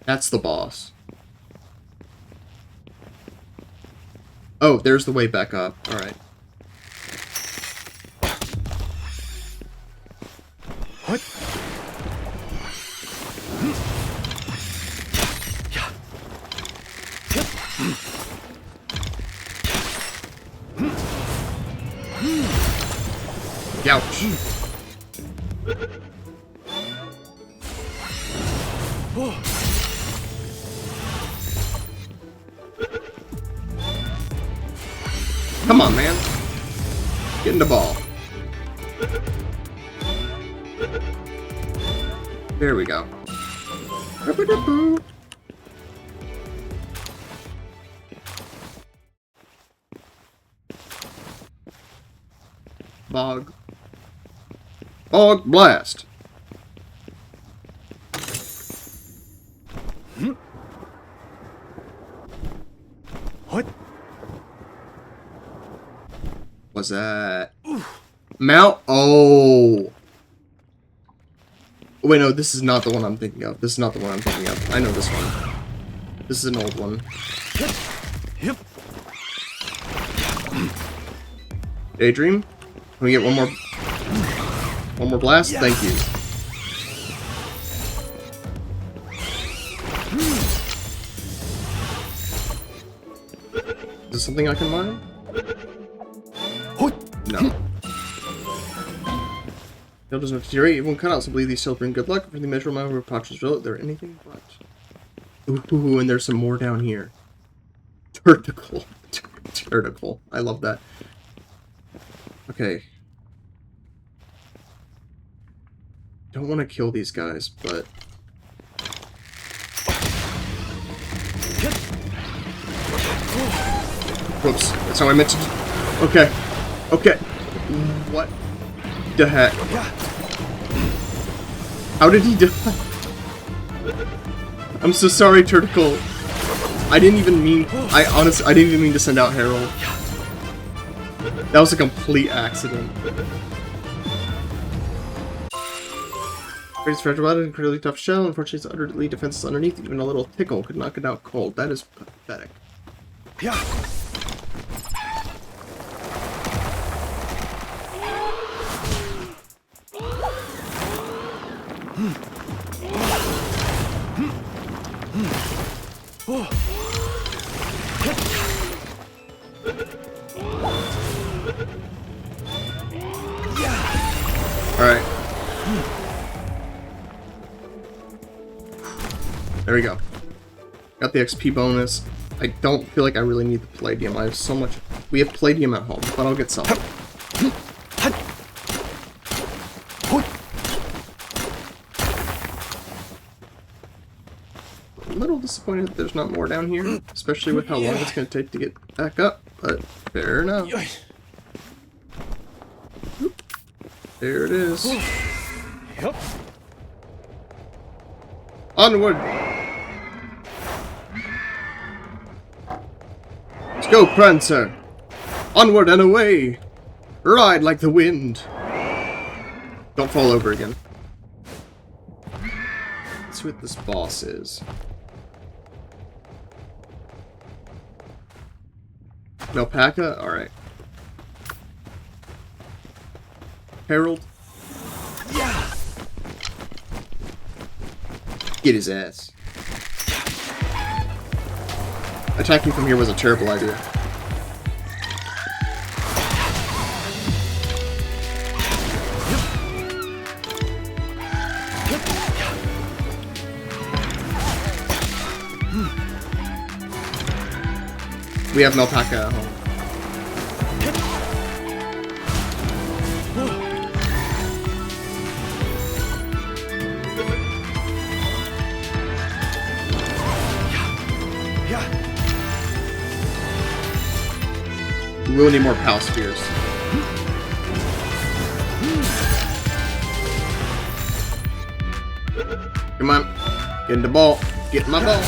That's the boss. Oh, there's the way back up. Alright. What? Ouch. Come on, man. Get in the ball. There we go. Bog. Bog blast. What? What's that? Mount. Oh. Wait, no, this is not the one I'm thinking of. This is not the one I'm thinking of. I know this one. This is an old one. Yep. Daydream? Can we get one more? One more blast? Yeah. Thank you. Is this something I can mine? What? No. Tail doesn't deteriorate. Everyone cut out, so believe these cells bring good luck. For the measure amount of pouches, they're anything but. Ooh, and there's some more down here. Turticle. Turticle. I love that. Okay. Don't want to kill these guys, but... Whoops. That's how I meant to... Okay. Okay. What the heck? How did he die? I'm so sorry, Turticle. I didn't even mean... I didn't even mean to send out Harold. That was a complete accident. Greatest fragile about it, incredibly tough shell. Unfortunately, it's utterly defenseless underneath. Even a little tickle could knock it out cold. That is pathetic. Yeah. Alright. There we go. Got the XP bonus. I don't feel like I really need the palladium. I have so much... We have palladium at home, but I'll get some. A little disappointed that there's not more down here, especially with how long it's going to take to get back up, but fair enough. There it is. Yep. Onward! Let's go, Prancer! Onward and away! Ride like the wind! Don't fall over again. Let's see what this boss is. Alpaca? Alright. Harold? Yeah. Get his ass. Attacking from here was a terrible idea. We have no alpaca at home. We will need more Pal Spheres. Come on. Get in the ball. Get in my ball.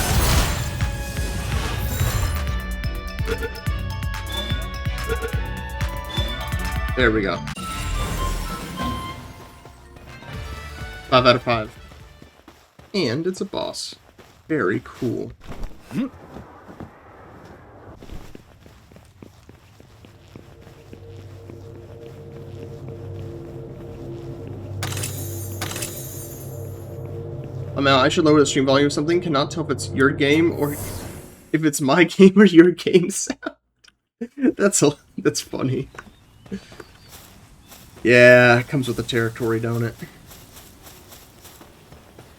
There we go. 5 out of 5. And it's a boss. Very cool. I should lower the stream volume or something. Cannot tell if it's your game or if it's my game or your game sound. That's funny. Yeah, it comes with the territory, don't it?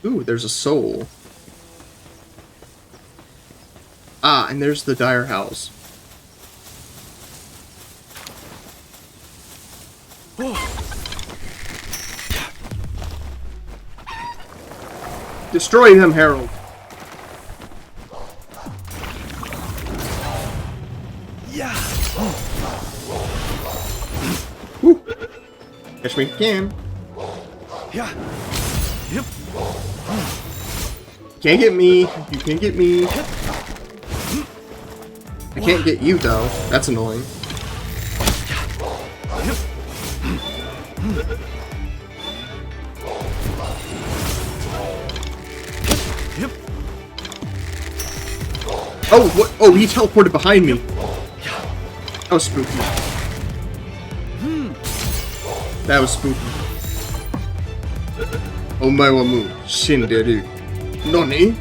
Ooh, there's a soul. Ah, and there's the dire house. Destroy him, Harold. Yeah. Woo. Catch me if you can. Yeah. Yep. Can't get me. You can't get me. I can't get you, though. That's annoying. Oh, what? Oh, he teleported behind me. That was spooky. That was spooky. Omae wa mu shinderu. Nani?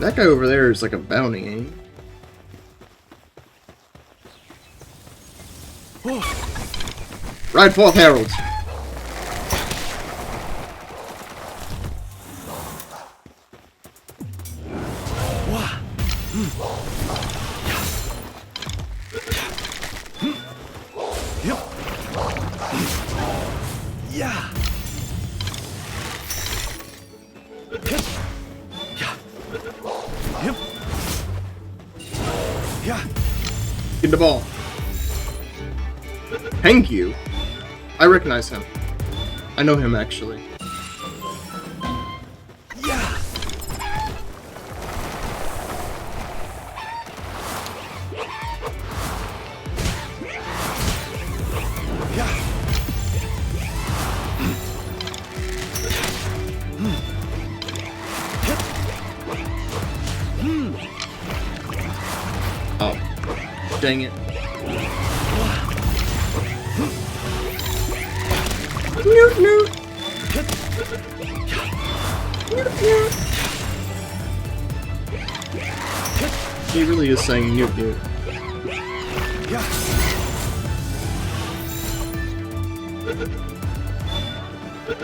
That guy over there is like a bounty, ain't he? Ride forth, Harold! Yeah. Yeah. Get the ball. Thank you. I recognize him. I know him, actually. Yeah. Oh. Dang it. Noot noot. Noot noot. He really is saying noot noot. Yeah.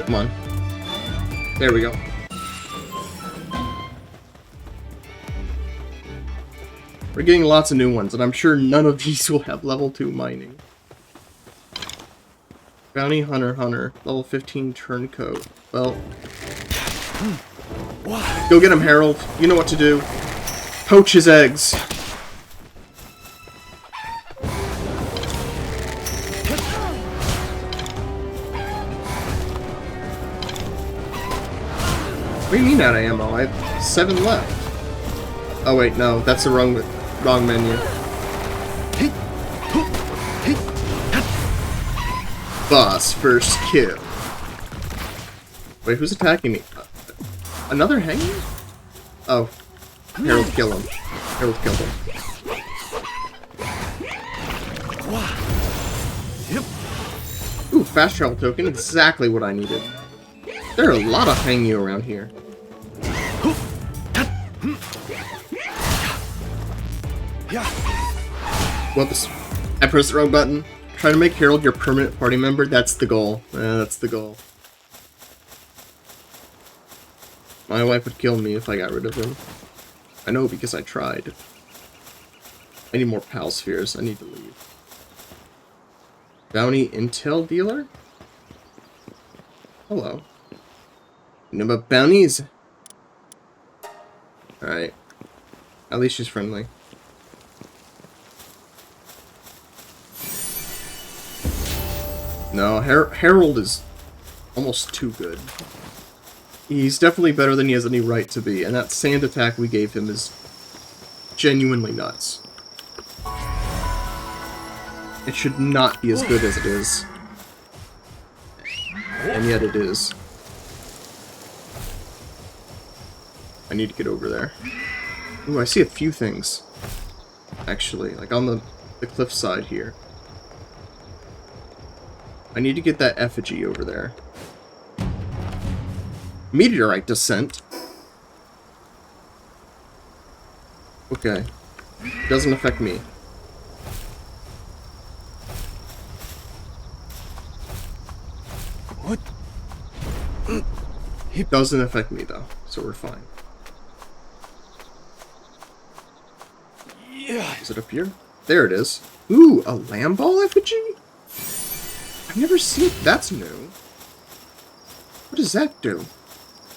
Come on. There we go. We're getting lots of new ones, and I'm sure none of these will have level 2 mining. Bounty Hunter, level 15 turncoat. Well, go get him, Harold. You know what to do. Poach his eggs. What do you mean out of ammo? I have 7 left. Oh wait, no, that's the wrong menu. Boss first kill. Wait, who's attacking me? Another hanging? Oh, Harold kill him. Harold killed him. Ooh, fast travel token, exactly what I needed. There are a lot of hanging around here. Whoops. I pressed the wrong button. Try to make Harold your permanent party member. That's the goal. That's the goal. My wife would kill me if I got rid of him. I know because I tried. I need more pal spheres. I need to leave. Bounty intel dealer? Hello. You know about bounties? Alright. At least she's friendly. No, Harold is almost too good. He's definitely better than he has any right to be, and that sand attack we gave him is genuinely nuts. It should not be as good as it is. And yet it is. I need to get over there. Ooh, I see a few things. Actually, like on the cliffside here. I need to get that effigy over there. Meteorite descent. Okay. Doesn't affect me. What? It doesn't affect me though, so we're fine. Yeah. Is it up here? There it is. Ooh, a lamb ball effigy? I've never seen... That's new. What does that do?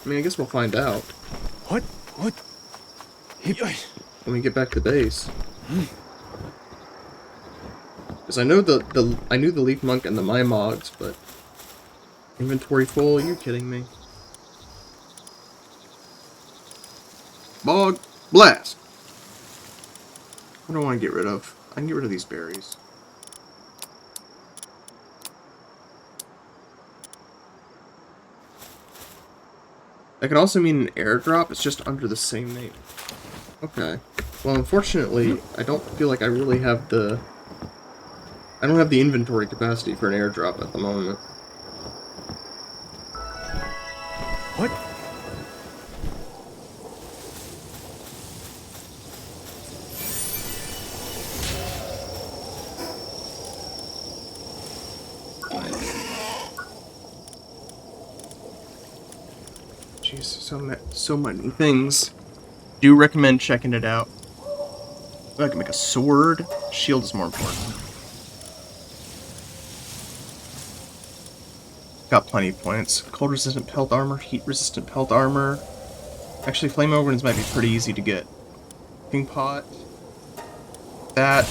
I mean, I guess we'll find out. What? When we get back to base. Because I know I knew the Leaf Monk and the Mimogs, but... Inventory full? Are you kidding me? Bog Blast! What do I want to get rid of? I can get rid of these berries. That could also mean an airdrop. It's just under the same name. Okay. Well, unfortunately, I don't feel like I really have the... I don't have the inventory capacity for an airdrop at the moment. What? Jeez, so many things. Do recommend checking it out. I can make a sword. Shield is more important. Got plenty of points. Cold resistant pelt armor, heat resistant pelt armor. Actually, flame organs might be pretty easy to get. Cooking pot. That.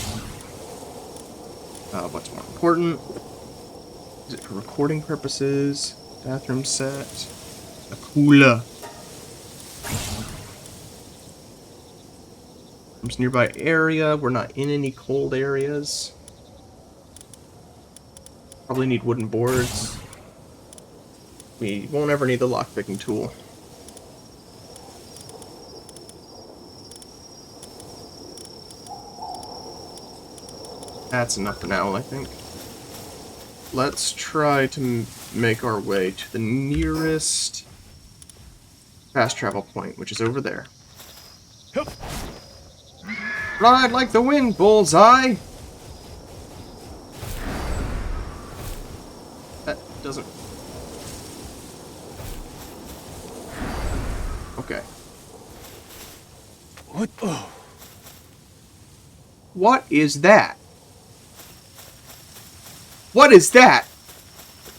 What's more important? Is it for recording purposes? Bathroom set. A cooler. Comes nearby area. We're not in any cold areas. Probably need wooden boards. We won't ever need the lockpicking tool. That's enough for now, I think. Let's try to make our way to the nearest fast travel point, which is over there. Ride like the wind, bullseye! That doesn't... Okay. What? Oh. What is that? What is that?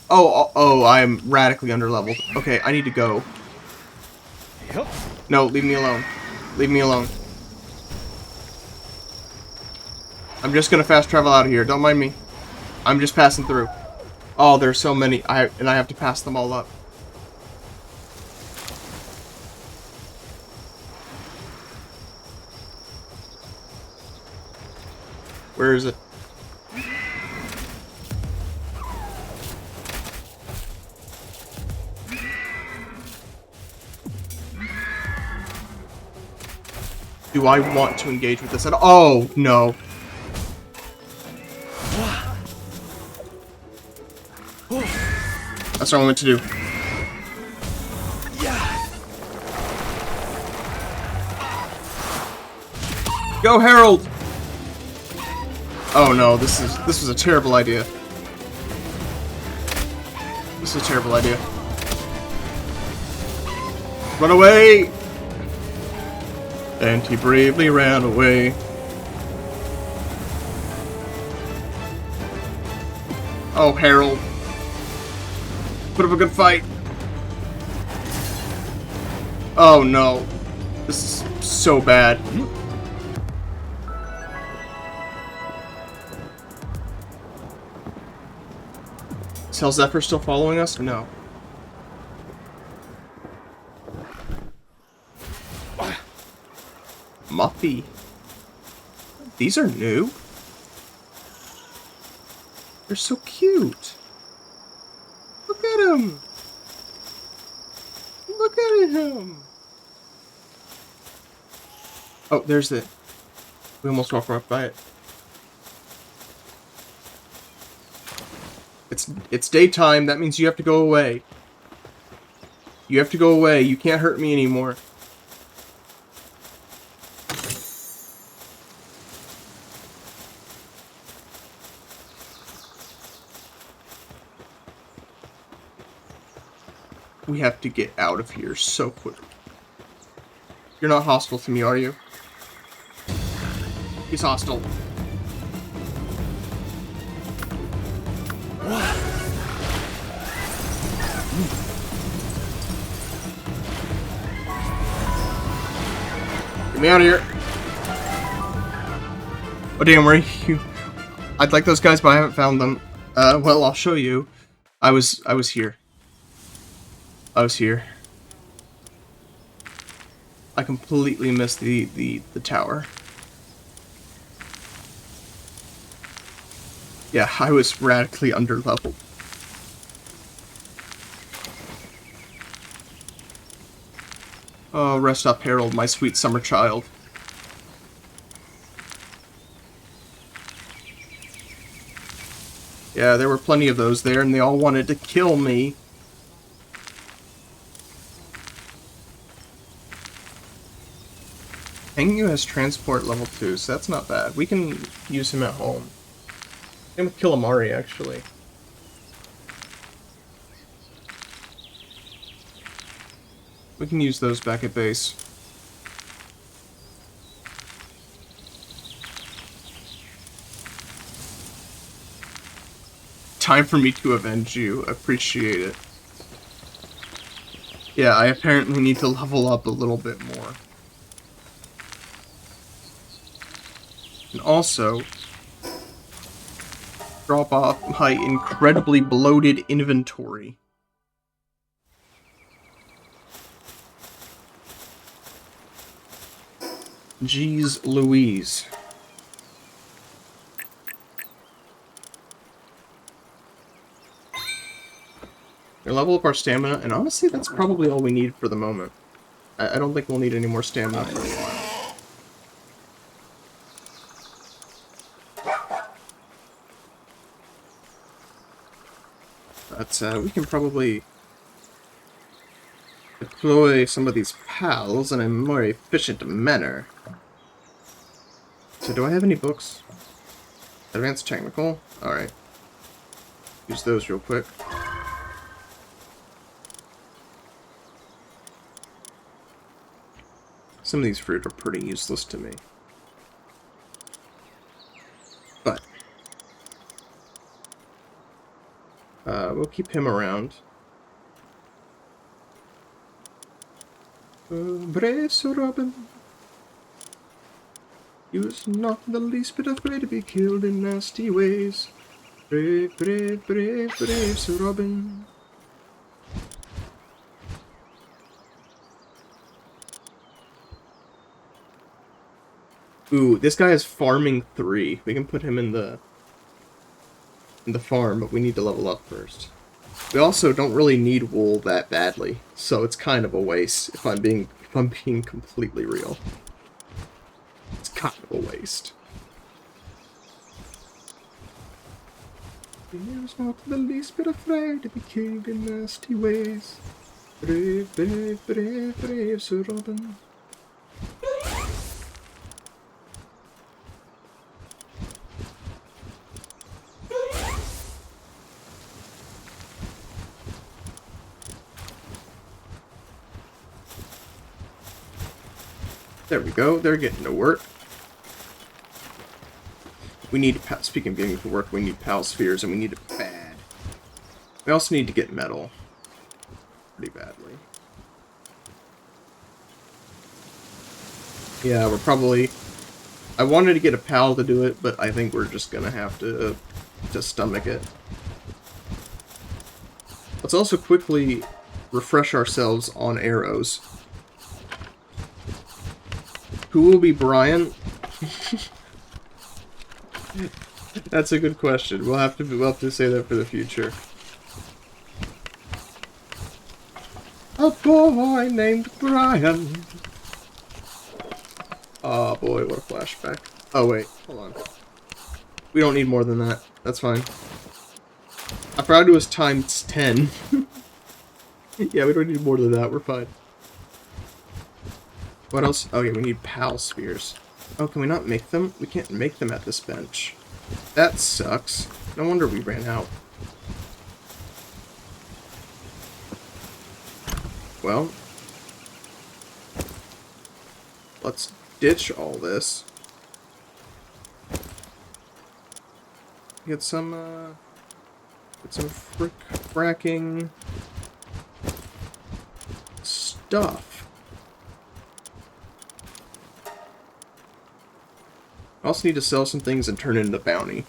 Oh, I'm radically underleveled. Okay, I need to go. Yep. No, leave me alone. Leave me alone. I'm just gonna fast travel out of here. Don't mind me. I'm just passing through. Oh, there's so many. And I have to pass them all up. Where is it? Do I want to engage with this at all? Oh, no. That's what I meant to do. Yeah. Go, Harold! Oh no, this was a terrible idea. This is a terrible idea. Run away! And he bravely ran away. Oh, Harold. Put up a good fight. Oh no. This is so bad. Is Hell Zephyr still following us? No. Muffy. These are new. They're so cute. Look at him. Look at him. Oh, there's the... We almost walked right by it. It's daytime. That means you have to go away. You have to go away. You can't hurt me anymore. We have to get out of here so quick. You're not hostile to me, are you? He's hostile. Get me out of here. Oh damn, where are you? I'd like those guys, but I haven't found them. Well, I'll show you. I was here. I was here. I completely missed the tower. Yeah, I was radically underleveled. Oh, rest up, Harold, my sweet summer child. Yeah, there were plenty of those there, and they all wanted to kill me. Hangyu has transport level 2, so that's not bad. We can use him at home. Same with Kilamari, actually. We can use those back at base. Time for me to avenge you. Appreciate it. Yeah, I apparently need to level up a little bit more. And also, drop off my incredibly bloated inventory. Jeez Louise. We level up our stamina, and honestly, that's probably all we need for the moment. I don't think we'll need any more stamina for a while. But we can probably deploy some of these pals in a more efficient manner. So do I have any books? Advanced Technical? Alright. Use those real quick. Some of these fruit are pretty useless to me. But we'll keep him around. Brave Sir Robin. He was not the least bit afraid to be killed in nasty ways. Brave, brave, brave, brave Sir Robin. Ooh, this guy is farming 3. We can put him in the farm, but we need to level up first. We also don't really need wool that badly, so it's kind of a waste if I'm being completely real. It's kind of a waste. He was not the least bit afraid to be killed in nasty ways. Brave, brave, brave, brave Sir Robin. There we go, they're getting to work. We need, speaking of getting to work, we need pal spheres, and we need it bad. We also need to get metal. Pretty badly. Yeah, we're probably... I wanted to get a pal to do it, but I think we're just gonna have to stomach it. Let's also quickly refresh ourselves on arrows. Who will be Brian? That's a good question. We'll have to say that for the future. A boy named Brian. Oh boy, what a flashback. Oh wait, hold on. We don't need more than that. That's fine. I forgot it was times 10. Yeah, we don't need more than that. We're fine. What else? Oh yeah, we need pal spheres. Oh, can we not make them? We can't make them at this bench. That sucks. No wonder we ran out. Well, let's ditch all this. Get some fracking. stuff. I also need to sell some things and turn it into bounty.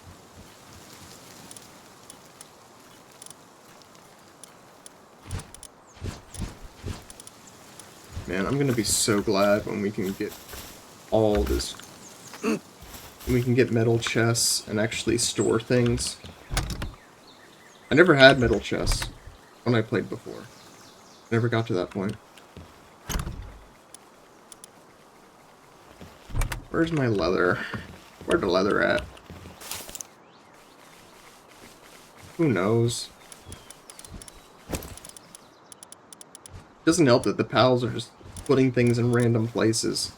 Man, I'm gonna be so glad when we can get all this. We can get metal chests and actually store things. I never had metal chests when I played before. Never got to that point. Where's my leather? Where's the leather at? Who knows? Doesn't help that the pals are just putting things in random places.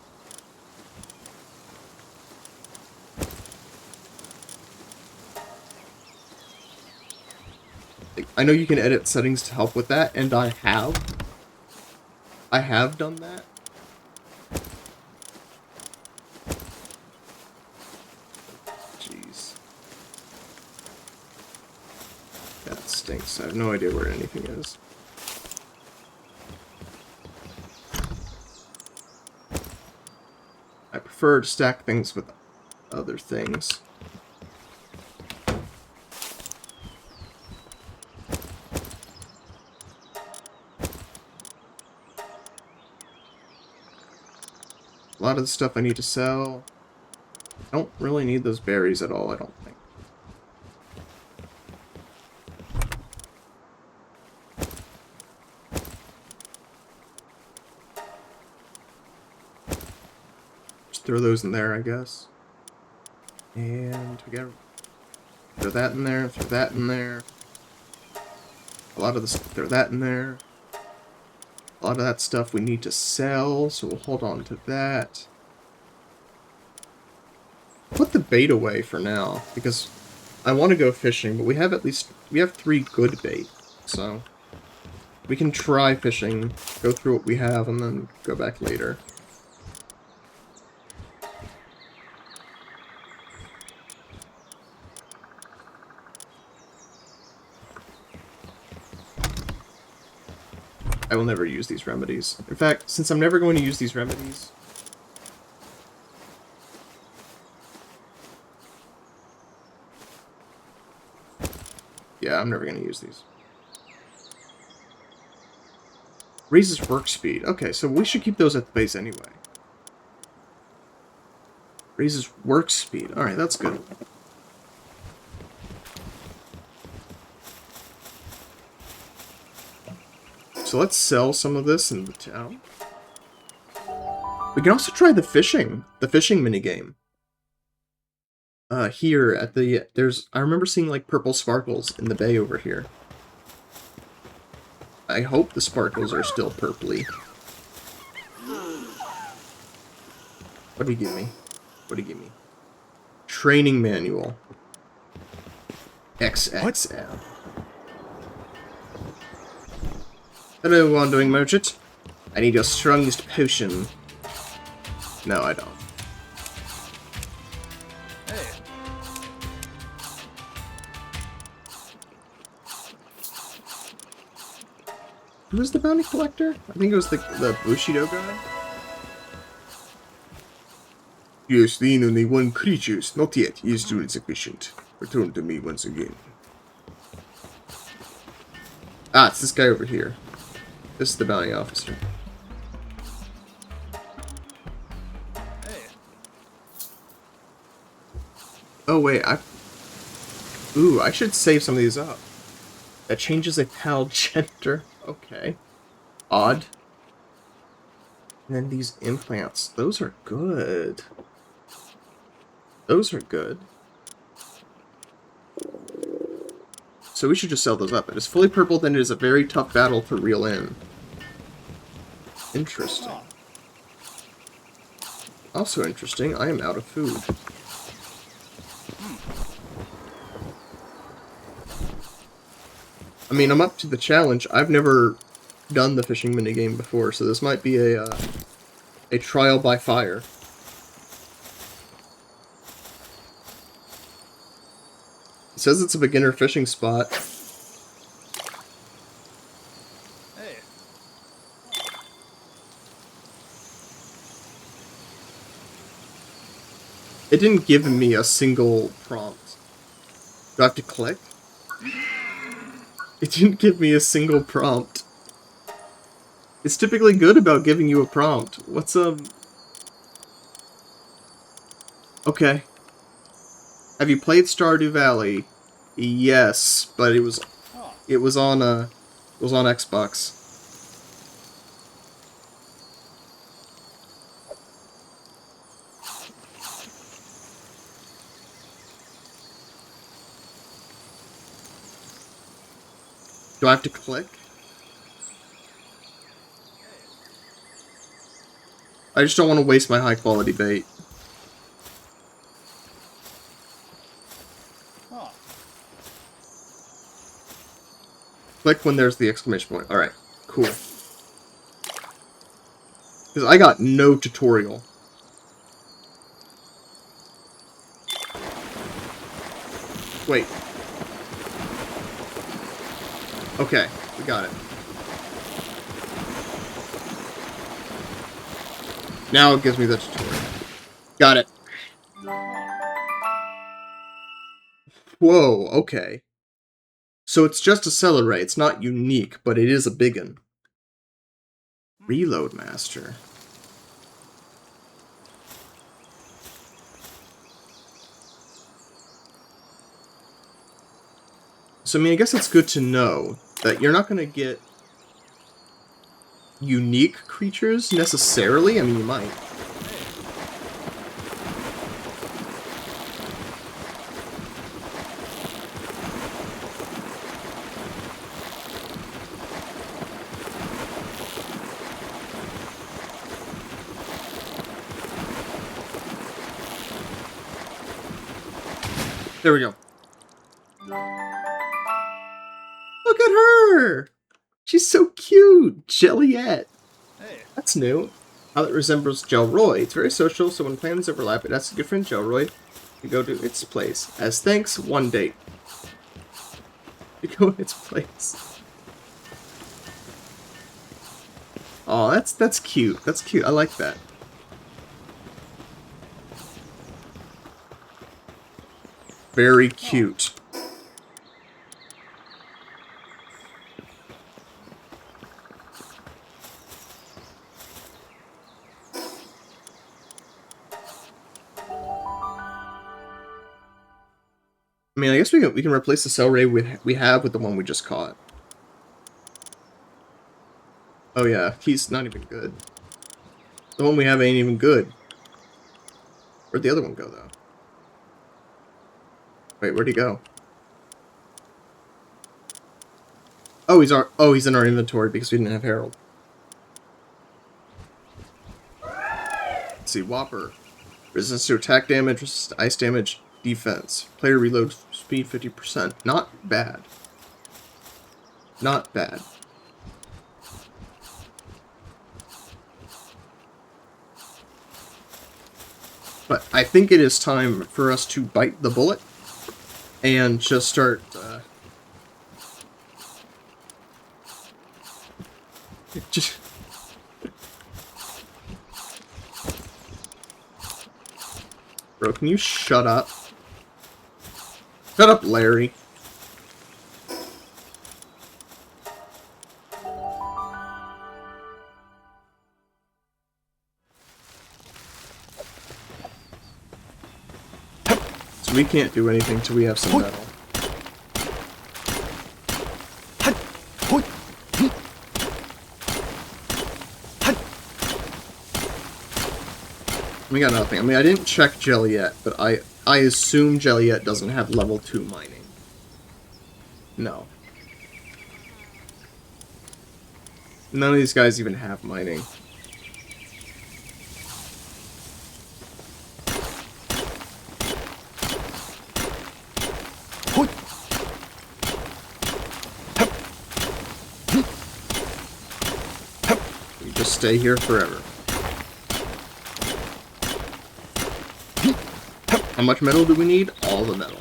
I know you can edit settings to help with that, and I have. I have done that. Jeez. That stinks. I have no idea where anything is. I prefer to stack things with other things. A lot of the stuff I need to sell. I don't really need those berries at all, I don't think. Just throw those in there, I guess. And we gotta throw that in there, throw that in there. A lot of this, throw that in there. A lot of that stuff we need to sell, so we'll hold on to that. Put the bait away for now, because I want to go fishing, but we have 3 good bait, so we can try fishing, go through what we have, and then go back later. I will never use these remedies. In fact, since I'm never going to use these remedies... Yeah, I'm never going to use these. Raises work speed. Okay, so we should keep those at the base anyway. Raises work speed. Alright, that's good. So let's sell some of this in the town. We can also try the fishing minigame. Here at the, I remember seeing like purple sparkles in the bay over here. I hope the sparkles are still purpley. What do you give me? What do you give me? Training manual. XXL. Hello, wandering merchant. I need your strongest potion. No, I don't. Hey. Who was the bounty collector? I think it was the Bushido guy. Yes, the only one creatures, not yet, is too insufficient. Return to me once again. Ah, it's this guy over here. This is the bounty officer. Hey. Oh wait, Ooh, I should save some of these up. That changes a pal gender. Okay. Odd. And then these implants. Those are good. Those are good. So we should just sell those up. It is fully purple, then it is a very tough battle to reel in. Interesting. Also interesting, I am out of food. I mean, I'm up to the challenge. I've never done the fishing minigame before, so this might be a trial by fire. It says it's a beginner fishing spot. Hey. It didn't give me a single prompt. Do I have to click? It didn't give me a single prompt. It's typically good about giving you a prompt. What's Okay. Have you played Stardew Valley? Yes, but it was Oh. on Xbox. Do I have to click? I just don't want to waste my high quality bait. Oh. Click when there's the exclamation point. Alright, cool. Because I got no tutorial. Wait. Okay, we got it. Now it gives me the tutorial. Got it. Whoa, okay. So it's just a celery. It's not unique, but it is a biggin. Reload Master. So, I mean, I guess it's good to know that you're not going to get unique creatures necessarily. I mean, you might. There we go. Look at her! She's so cute! Jelliette! Hey. That's new. How it resembles Gelroy. It's very social, so when plans overlap, it asks a good friend Gelroy to go to its place. As thanks, one date. To go to its place. Aw, that's cute. That's cute. I like that. Very cute. I mean, I guess we can replace the celery we have with the one we just caught. Oh yeah, he's not even good. The one we have ain't even good. Where'd the other one go though? Wait, where'd he go? Oh, he's in our inventory because we didn't have Harold. Let's see, Whopper. Resistance to attack damage, resistance to ice damage, defense. Player reload speed 50%. Not bad. Not bad. But I think it is time for us to bite the bullet and just start just Bro, can you shut up? Shut up, Larry. So we can't do anything till we have some metal. We got nothing. I mean, I didn't check Jelliette, but I assume Jelliette doesn't have level 2 mining. No. None of these guys even have mining. You just stay here forever. How much metal do we need? All the metal.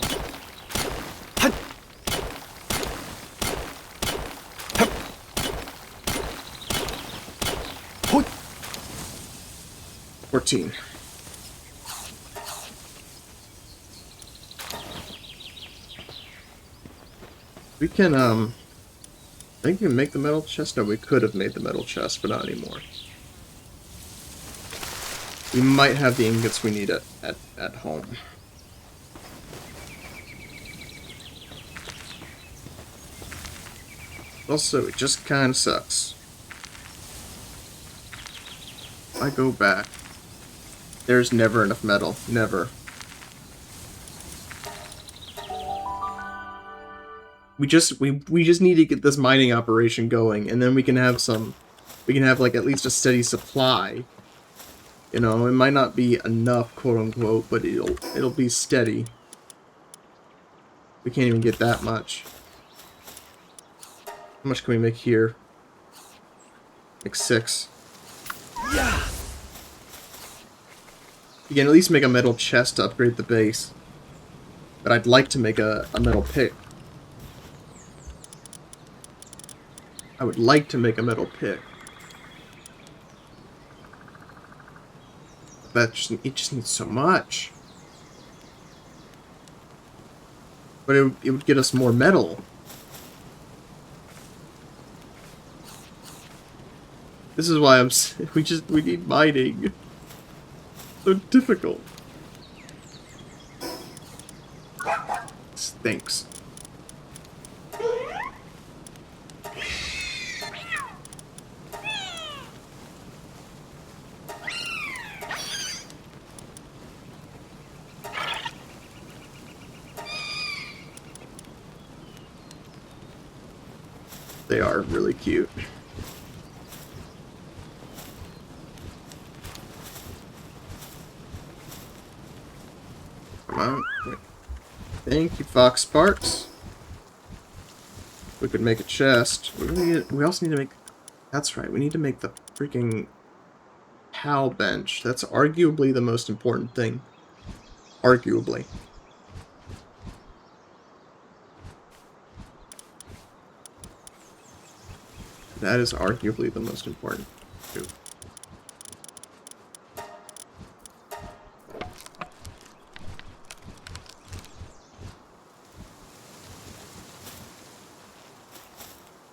We can, I think we can make the metal chest. No, we could have made the metal chest, but not anymore. We might have the ingots we need at home. Also, it just kind of sucks. I go back. There's never enough metal. Never. We just need to get this mining operation going, and then we can have like at least a steady supply. You know, it might not be enough, quote unquote, but it'll be steady. We can't even get that much. How much can we make here? Like 6. Yeah. You can at least make a metal chest to upgrade the base. But I'd like to make a metal pick. I would like to make a metal pick. But it just needs so much. But it would get us more metal. This is why we need mining. So difficult. Stinks. They are really cute. Come on. Wait. Thank you, Fox Sparks. We could make a chest. We also need to make... That's right, we need to make the freaking PAL bench. That's arguably the most important thing. Arguably. That is arguably the most important, too.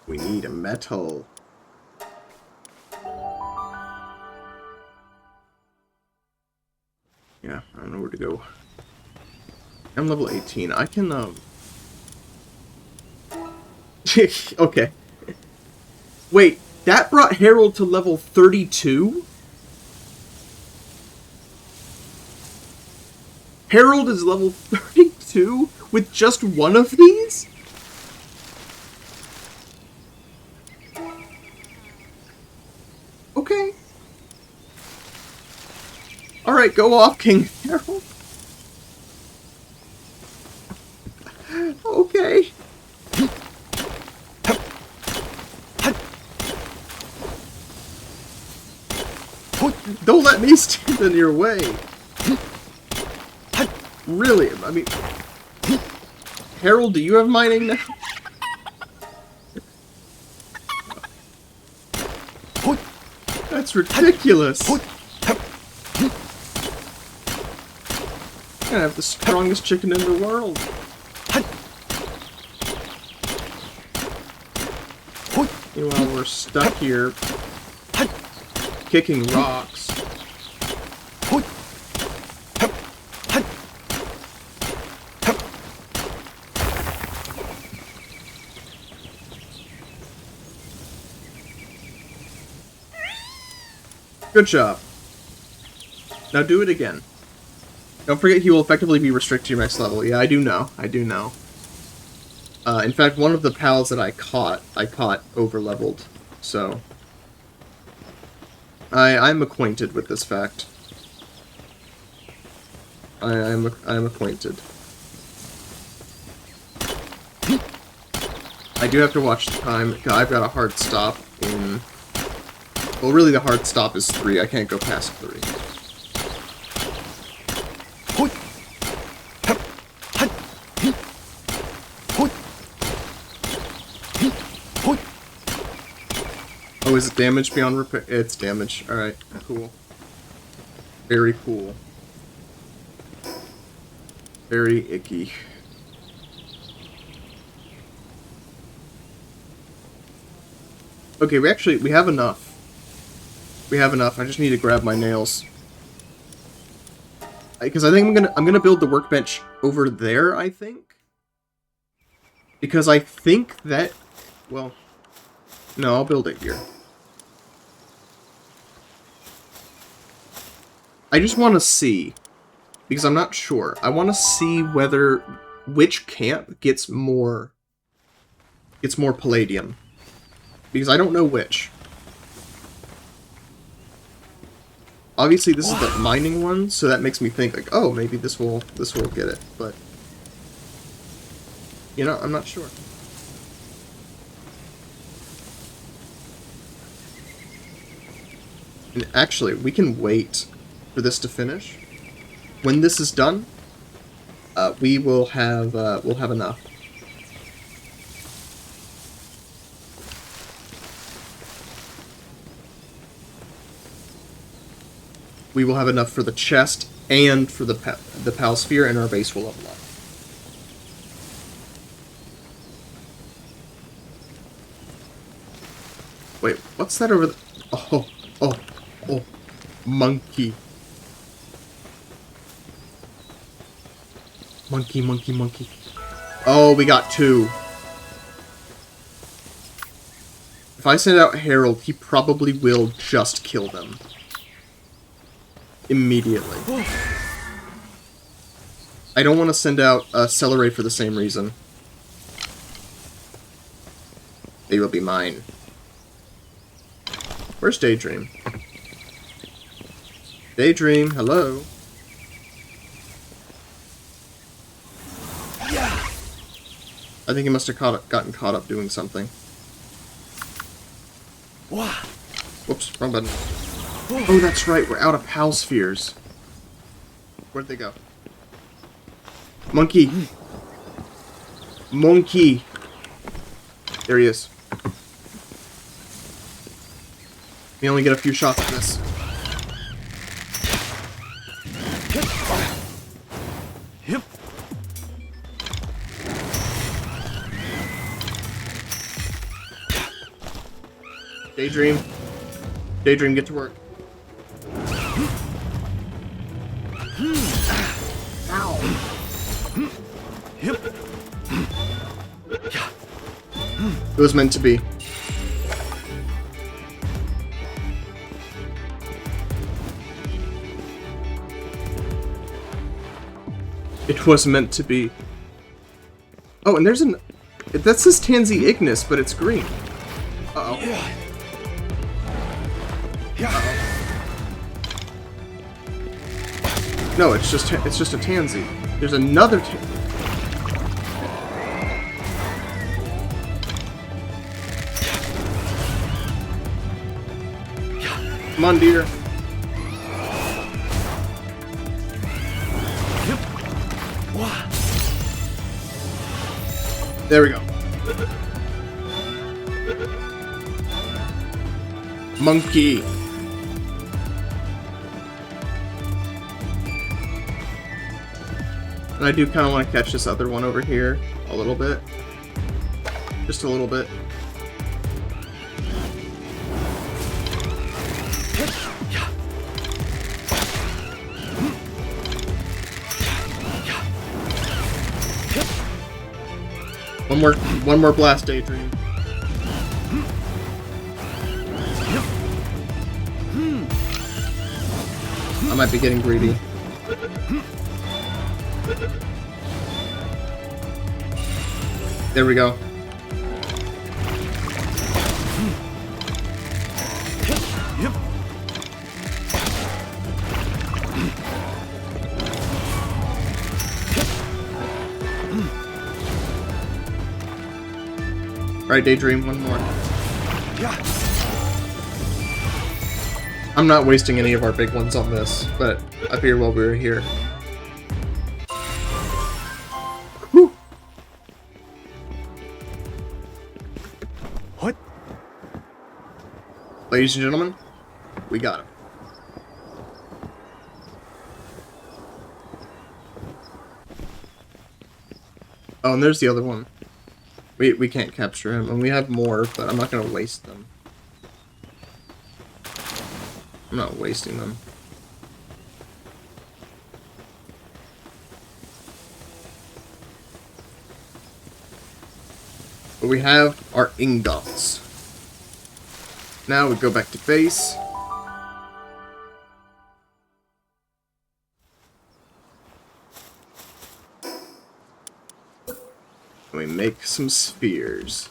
We need a metal. Yeah, I don't know where to go. I'm level 18. I can, okay. Wait, that brought Harold to level 32? Harold is level 32 with just one of these? Okay. Alright, go off, King Harold. Okay. Don't let me stand in your way. Really, I mean... Harold, do you have mining now? That's ridiculous. I'm gonna have the strongest chicken in the world. Meanwhile, we're stuck here kicking rocks. Good job. Now do it again. Don't forget he will effectively be restricted to your next level. Yeah, I do know. I do know. In fact, one of the pals that I caught over-leveled. So... I'm acquainted with this fact. I'm acquainted. I do have to watch the time. I've got a hard stop in... Well, really the hard stop is 3. I can't go past 3. Oh, is it damage beyond repair? It's damage. Alright, cool. Very cool. Very icky. Okay, we have enough. We have enough. I just need to grab my nails. Because I think I'm gonna build the workbench over there, I think. Because I think that, well, no, I'll build it here. I just want to see, because I'm not sure. I want to see which camp gets more palladium. Because I don't know which. Obviously, this is the mining one, so that makes me think like, oh, maybe this will get it. But you know, I'm not sure. And actually, we can wait for this to finish. When this is done, we'll have enough. We will have enough for the chest and for the pal sphere, and our base will level up. Wait, what's that over there? Oh, monkey. Monkey. Oh, we got 2. If I send out Harold, he probably will just kill them. Immediately. I don't want to send out Celery for the same reason. They will be mine. Where's Daydream? Daydream, hello? I think he must have gotten caught up doing something. Whoops, wrong button. Oh, that's right, we're out of pal spheres. Where'd they go? Monkey! Monkey! There he is. We only get a few shots at this. Daydream. Daydream, get to work. Ow. It was meant to be. It was meant to be. Oh, and there's an... That says Tansy Ignis, but it's green. Uh-oh. No, it's just a Tansy. There's another Come on, dear. There we go. Monkey. And I do kind of want to catch this other one over here a little bit. Just a little bit. One more blast, Daydream. I might be getting greedy. There we go. Alright, Daydream, one more. I'm not wasting any of our big ones on this, but I figured while we were here. Whew. What? Ladies and gentlemen, we got him. Oh, and there's the other one. We can't capture him, and we have more, but I'm not going to waste them. I'm not wasting them. But we have our ingots. Now we go back to base. And we make some spheres.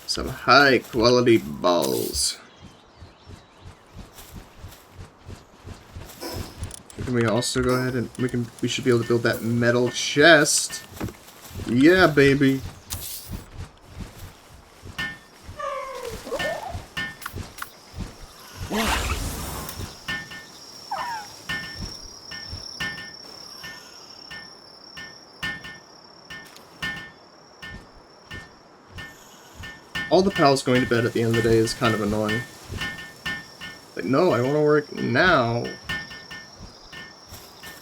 Some high quality balls. Can we also go ahead and we should be able to build that metal chest. Yeah, baby. All the pals going to bed at the end of the day is kind of annoying. Like, no, I want to work now.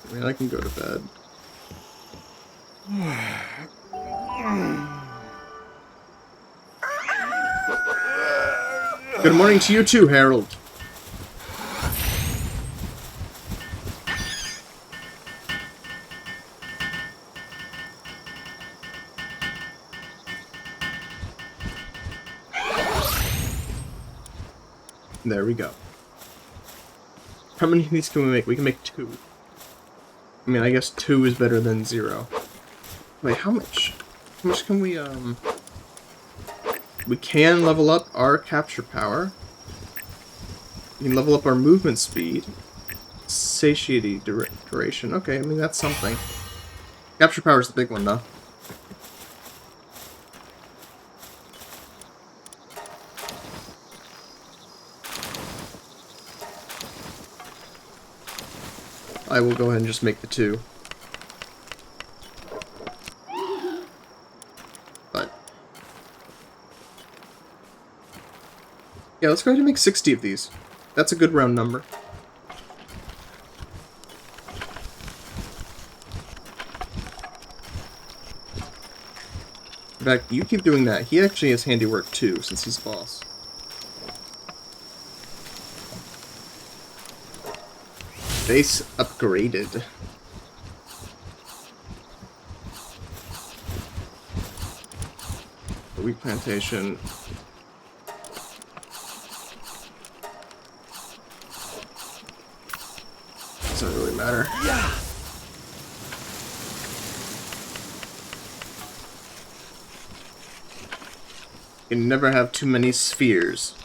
I mean, I can go to bed. Good morning to you too, Harold. There we go. How many of these can we make? We can make 2. I mean, I guess 2 is better than 0. Wait, how much? How much can we, We can level up our capture power. We can level up our movement speed. Satiety duration. Okay, I mean, that's something. Capture power is the big one, though. I will go ahead and just make the 2. But yeah, let's go ahead and make 60 of these. That's a good round number. In fact, you keep doing that. He actually has handiwork too, since he's boss. Base upgraded. Wheat plantation. Doesn't really matter. Yeah. You can never have too many spheres.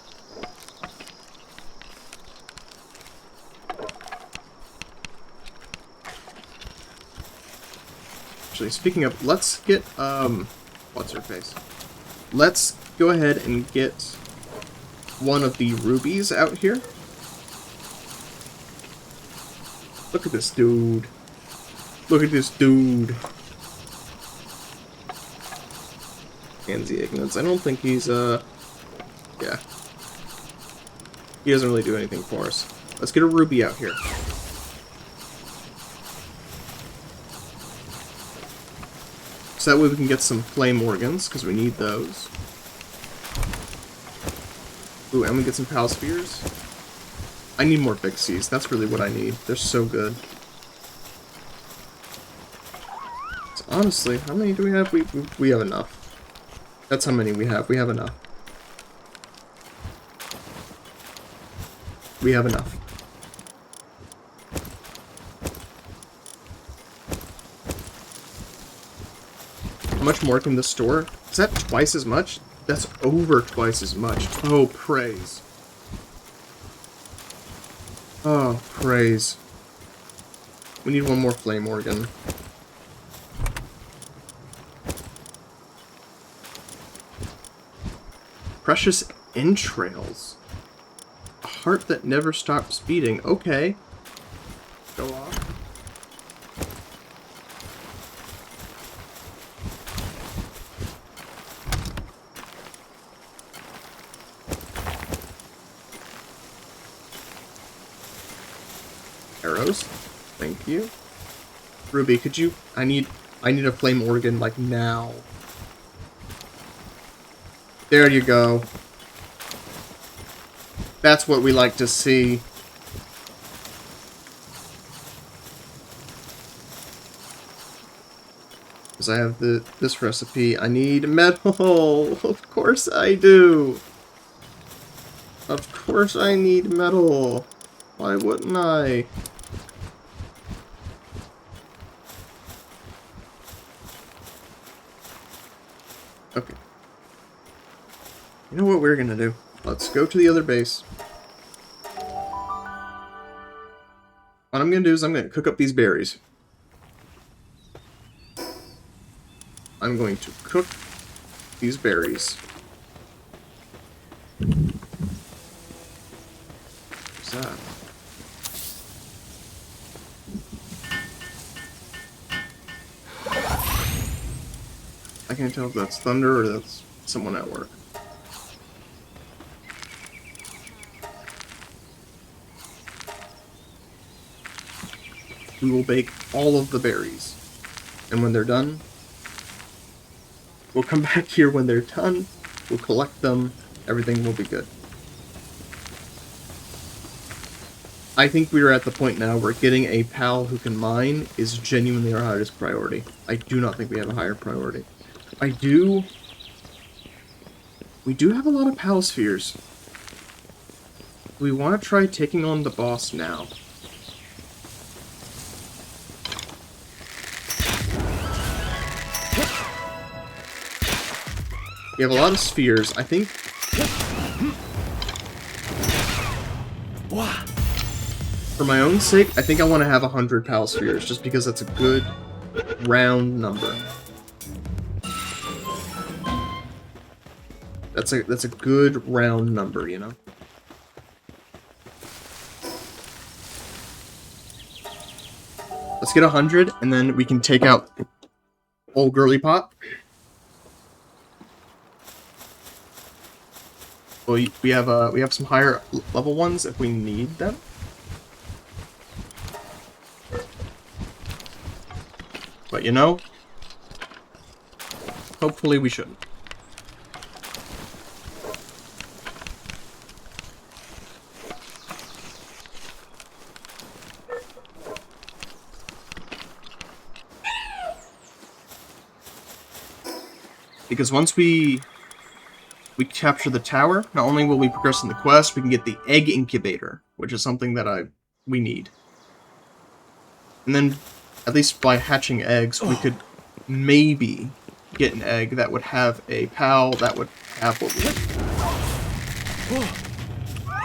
Actually, speaking of, let's get, what's her face? Let's go ahead and get one of the rubies out here. Look at this dude. Look at this dude. Pansy Ignorance. I don't think he's, yeah. He doesn't really do anything for us. Let's get a ruby out here. So that way we can get some flame organs, because we need those. Ooh, and we get some pal spheres. I need more big C's. That's really what I need. They're so good. So honestly, how many do we have? We have enough. That's how many we have. We have enough. We have enough. How much more can this store? Is that twice as much? That's over twice as much. Oh, praise. Oh, praise. We need one more flame organ. Precious entrails. A heart that never stops beating. Okay. Go off. Arrows. Thank you. Ruby, could you... I need a flame organ, like, now. There you go. That's what we like to see. Because I have this recipe. I need metal. Of course I do. Of course I need metal. Why wouldn't I? Okay. You know what we're gonna do? Let's go to the other base. What I'm gonna do is I'm gonna cook up these berries. I'm going to cook these berries. What's that? I can't tell if that's thunder or that's someone at work. We will bake all of the berries. And when they're done, we'll come back here when they're done. We'll collect them. Everything will be good. I think we are at the point now where getting a pal who can mine is genuinely our highest priority. I do not think we have a higher priority. We do have a lot of pal spheres. We want to try taking on the boss now. We have a lot of spheres. I think... For my own sake, I think I want to have 100 pal spheres, just because that's a good round number. That's a good round number, you know? Let's get 100, and then we can take out old girly pot. Well, we have some higher level ones if we need them. But you know, hopefully we shouldn't. Because once we capture the tower, not only will we progress in the quest, we can get the egg incubator, which is something that we need. And then, at least by hatching eggs, we could maybe get an egg that would have a pal that would have what we need.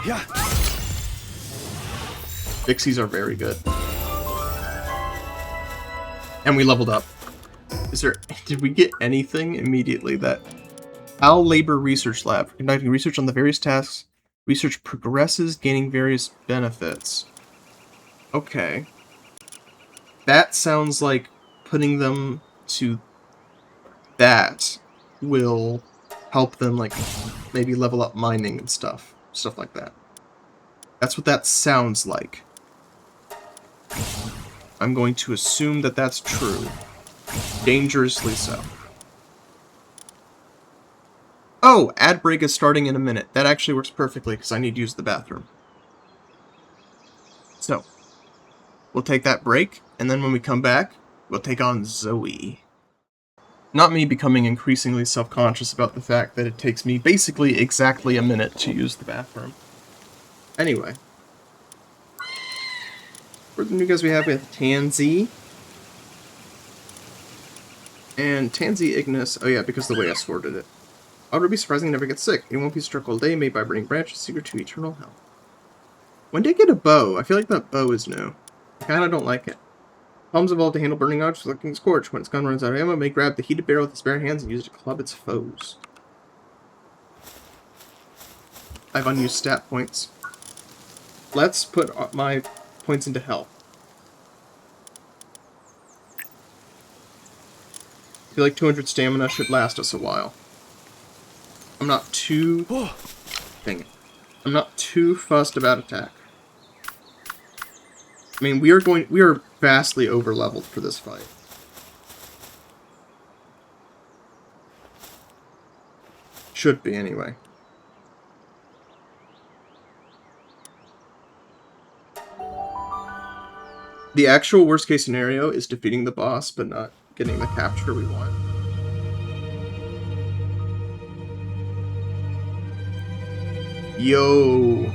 Yeah. Pixies are very good. And we leveled up. Did we get anything immediately that... Pal Labor Research Lab. Conducting research on the various tasks. Research progresses, gaining various benefits. Okay. That sounds like putting them to that will help them, like, maybe level up mining and stuff. Stuff like that. That's what that sounds like. I'm going to assume that that's true. Dangerously so. Oh, ad break is starting in a minute. That actually works perfectly because I need to use the bathroom. So, we'll take that break, and then when we come back, we'll take on Zoey. Not me becoming increasingly self-conscious about the fact that it takes me basically exactly a minute to use the bathroom. Anyway. For the new guys we have Tansy. And Tansy Ignis. Oh yeah, because the way I sorted it. I would be surprising he never gets sick. He won't be struck all day, made by burning branches, secret to eternal health. When did I get a bow? I feel like that bow is new. I kinda don't like it. Palms evolved to handle burning objects like King's Scorch. When its gun runs out of ammo, it may grab the heated barrel with its bare hands and use it to club its foes. I have unused stat points. Let's put my points into health. I feel like 200 stamina should last us a while. I'm not too... Dang it. I'm not too fussed about attack. I mean, we are vastly over-leveled for this fight. Should be, anyway. The actual worst case scenario is defeating the boss, but not getting the capture we want. Yo.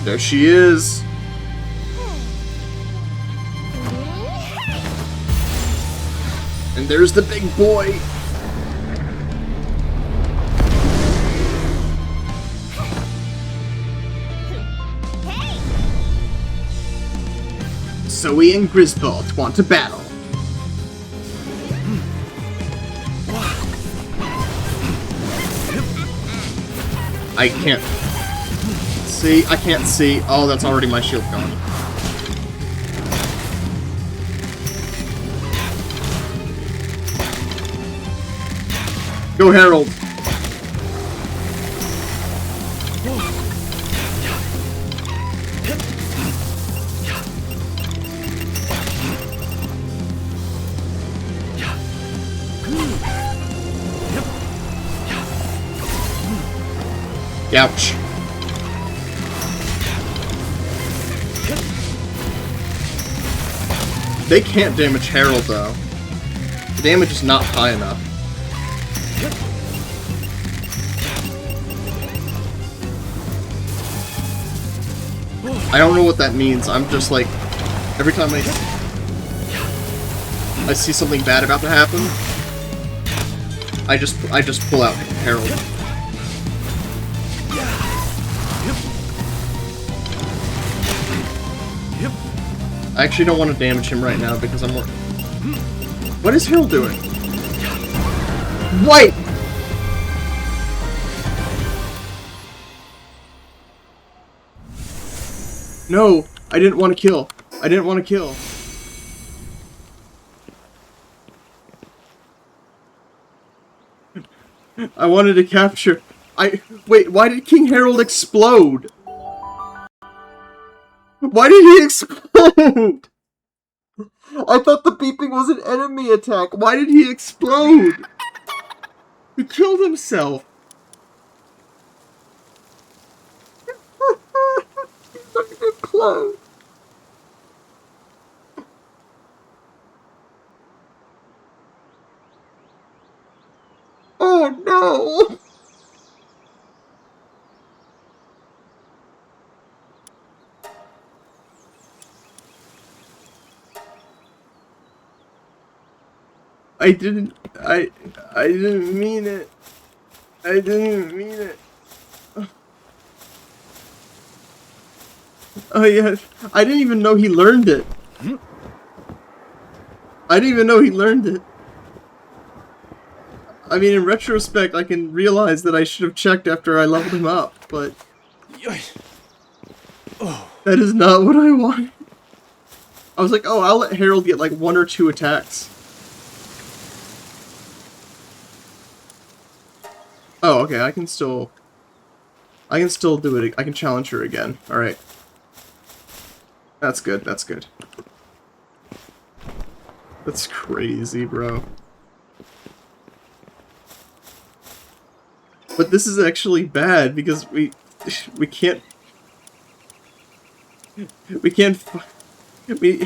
There she is. And there's the big boy. Zoey and Grisbold want to battle. I can't see. I can't see. Oh, that's already my shield gone. Go, Harold. Ouch. They can't damage Harold, though. The damage is not high enough. I don't know what that means. I'm just like, every time I see something bad about to happen, I just pull out Harold. I actually don't want to damage him right now because I'm more... What is Harold doing? White! No, I didn't want to kill. I didn't want to kill. I wanted to capture... Wait, why did King Harold explode? Why did he explode? I thought the beeping was an enemy attack. Why did he explode? He killed himself. He fucking explode. Oh no! I didn't mean it. I didn't mean it. Oh yeah, I didn't even know he learned it. I didn't even know he learned it. I mean, in retrospect, I can realize that I should have checked after I leveled him up, but... That is not what I wanted. I was like, oh, I'll let Harold get like 1 or 2 attacks. Oh, okay, I can still do it. I can challenge her again. Alright. That's good, that's good. That's crazy, bro. But this is actually bad, because we can't...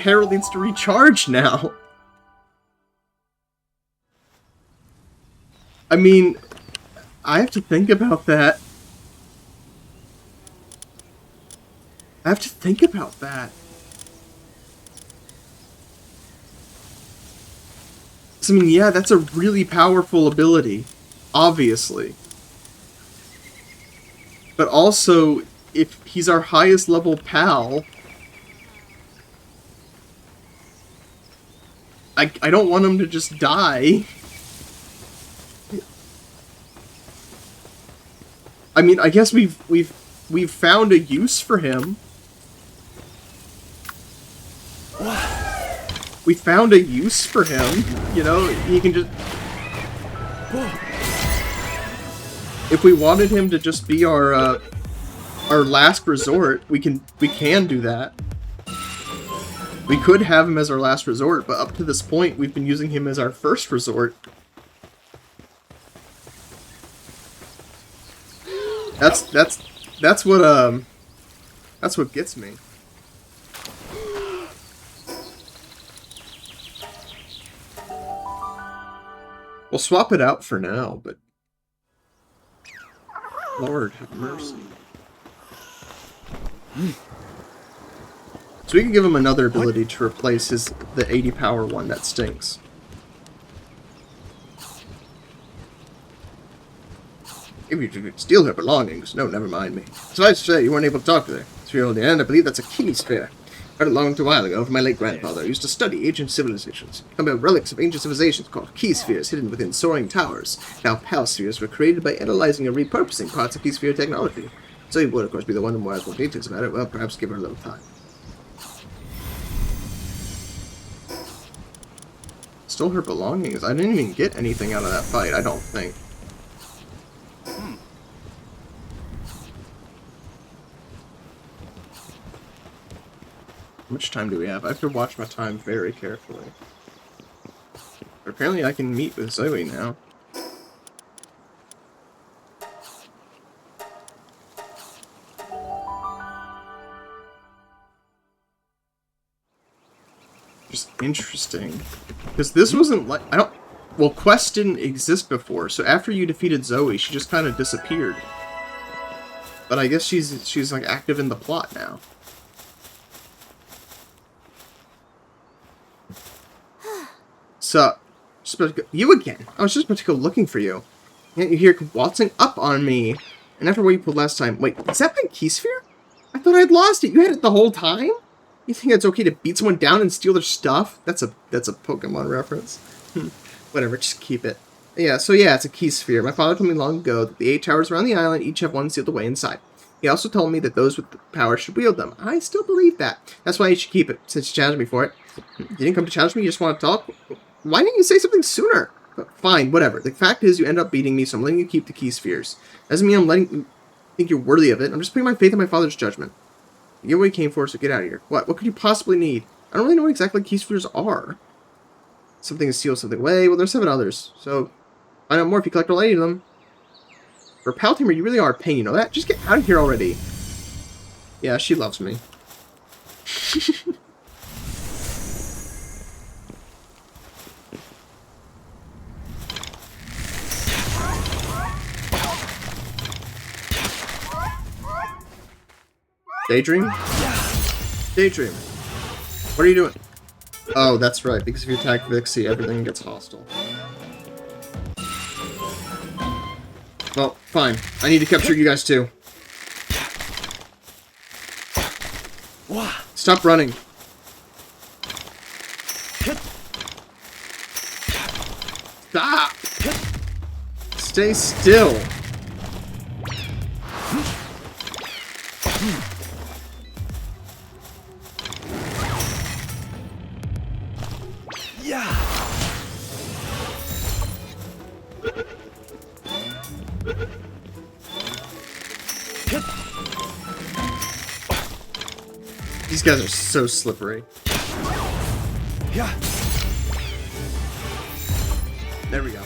Harold needs to recharge now. I mean... I have to think about that. I have to think about that. I mean, yeah, that's a really powerful ability. Obviously. But also, if he's our highest level pal... I don't want him to just die. I mean, I guess we've found a use for him. We found a use for him. You know, he can just... If we wanted him to just be our last resort, we can do that. We could have him as our last resort, but up to this point, we've been using him as our first resort. That's what gets me. We'll swap it out for now, but Lord have mercy. So we can give him another ability to replace the 80 power one that stinks. If you could steal her belongings, no, never mind me. Suffice to say, you weren't able to talk to her. Sphere on the end, I believe that's a key sphere. I heard it long a while ago from my late grandfather. I used to study ancient civilizations. About relics of ancient civilizations called key spheres hidden within soaring towers. Now, pal spheres were created by analyzing and repurposing parts of key sphere technology. So you would, of course, be the one who has more details about it. Well, perhaps give her a little time. Stole her belongings. I didn't even get anything out of that fight, I don't think. How much time do we have? I have to watch my time very carefully. But apparently I can meet with Zoey now. Just interesting. Because this wasn't like... Well, quests didn't exist before, so after you defeated Zoey, she just kind of disappeared. But I guess she's like active in the plot now. So, just about to go, you again. I was just about to go looking for you. Yet you're here waltzing up on me. And after what you pulled last time, wait, is that my key sphere? I thought I'd lost it. You had it the whole time? You think it's okay to beat someone down and steal their stuff? That's a Pokemon reference. Whatever, just keep it. Yeah, so yeah, it's a key sphere. My father told me long ago that the 8 towers around the island each have one sealed away inside. He also told me that those with the power should wield them. I still believe that. That's why you should keep it, since you challenged me for it. You didn't come to challenge me, you just want to talk? Why didn't you say something sooner? Fine, whatever. The fact is, you end up beating me, so I'm letting you keep the key spheres. Doesn't mean I'm letting you think you're worthy of it. I'm just putting my faith in my father's judgment. You get what you came for, so get out of here. What? What could you possibly need? I don't really know what exactly key spheres are. Something to steal something away. Well, there's 7 others, so find out more if you collect all 8 of them. For a pal tamer, you really are a pain, you know that? Just get out of here already. Yeah, she loves me. Daydream? Daydream. What are you doing? Oh, that's right, because if you attack Vixie, everything gets hostile. Well, fine. I need to capture you guys too. Stop running. Stop! Stay still. These guys are so slippery. Yeah. There we go.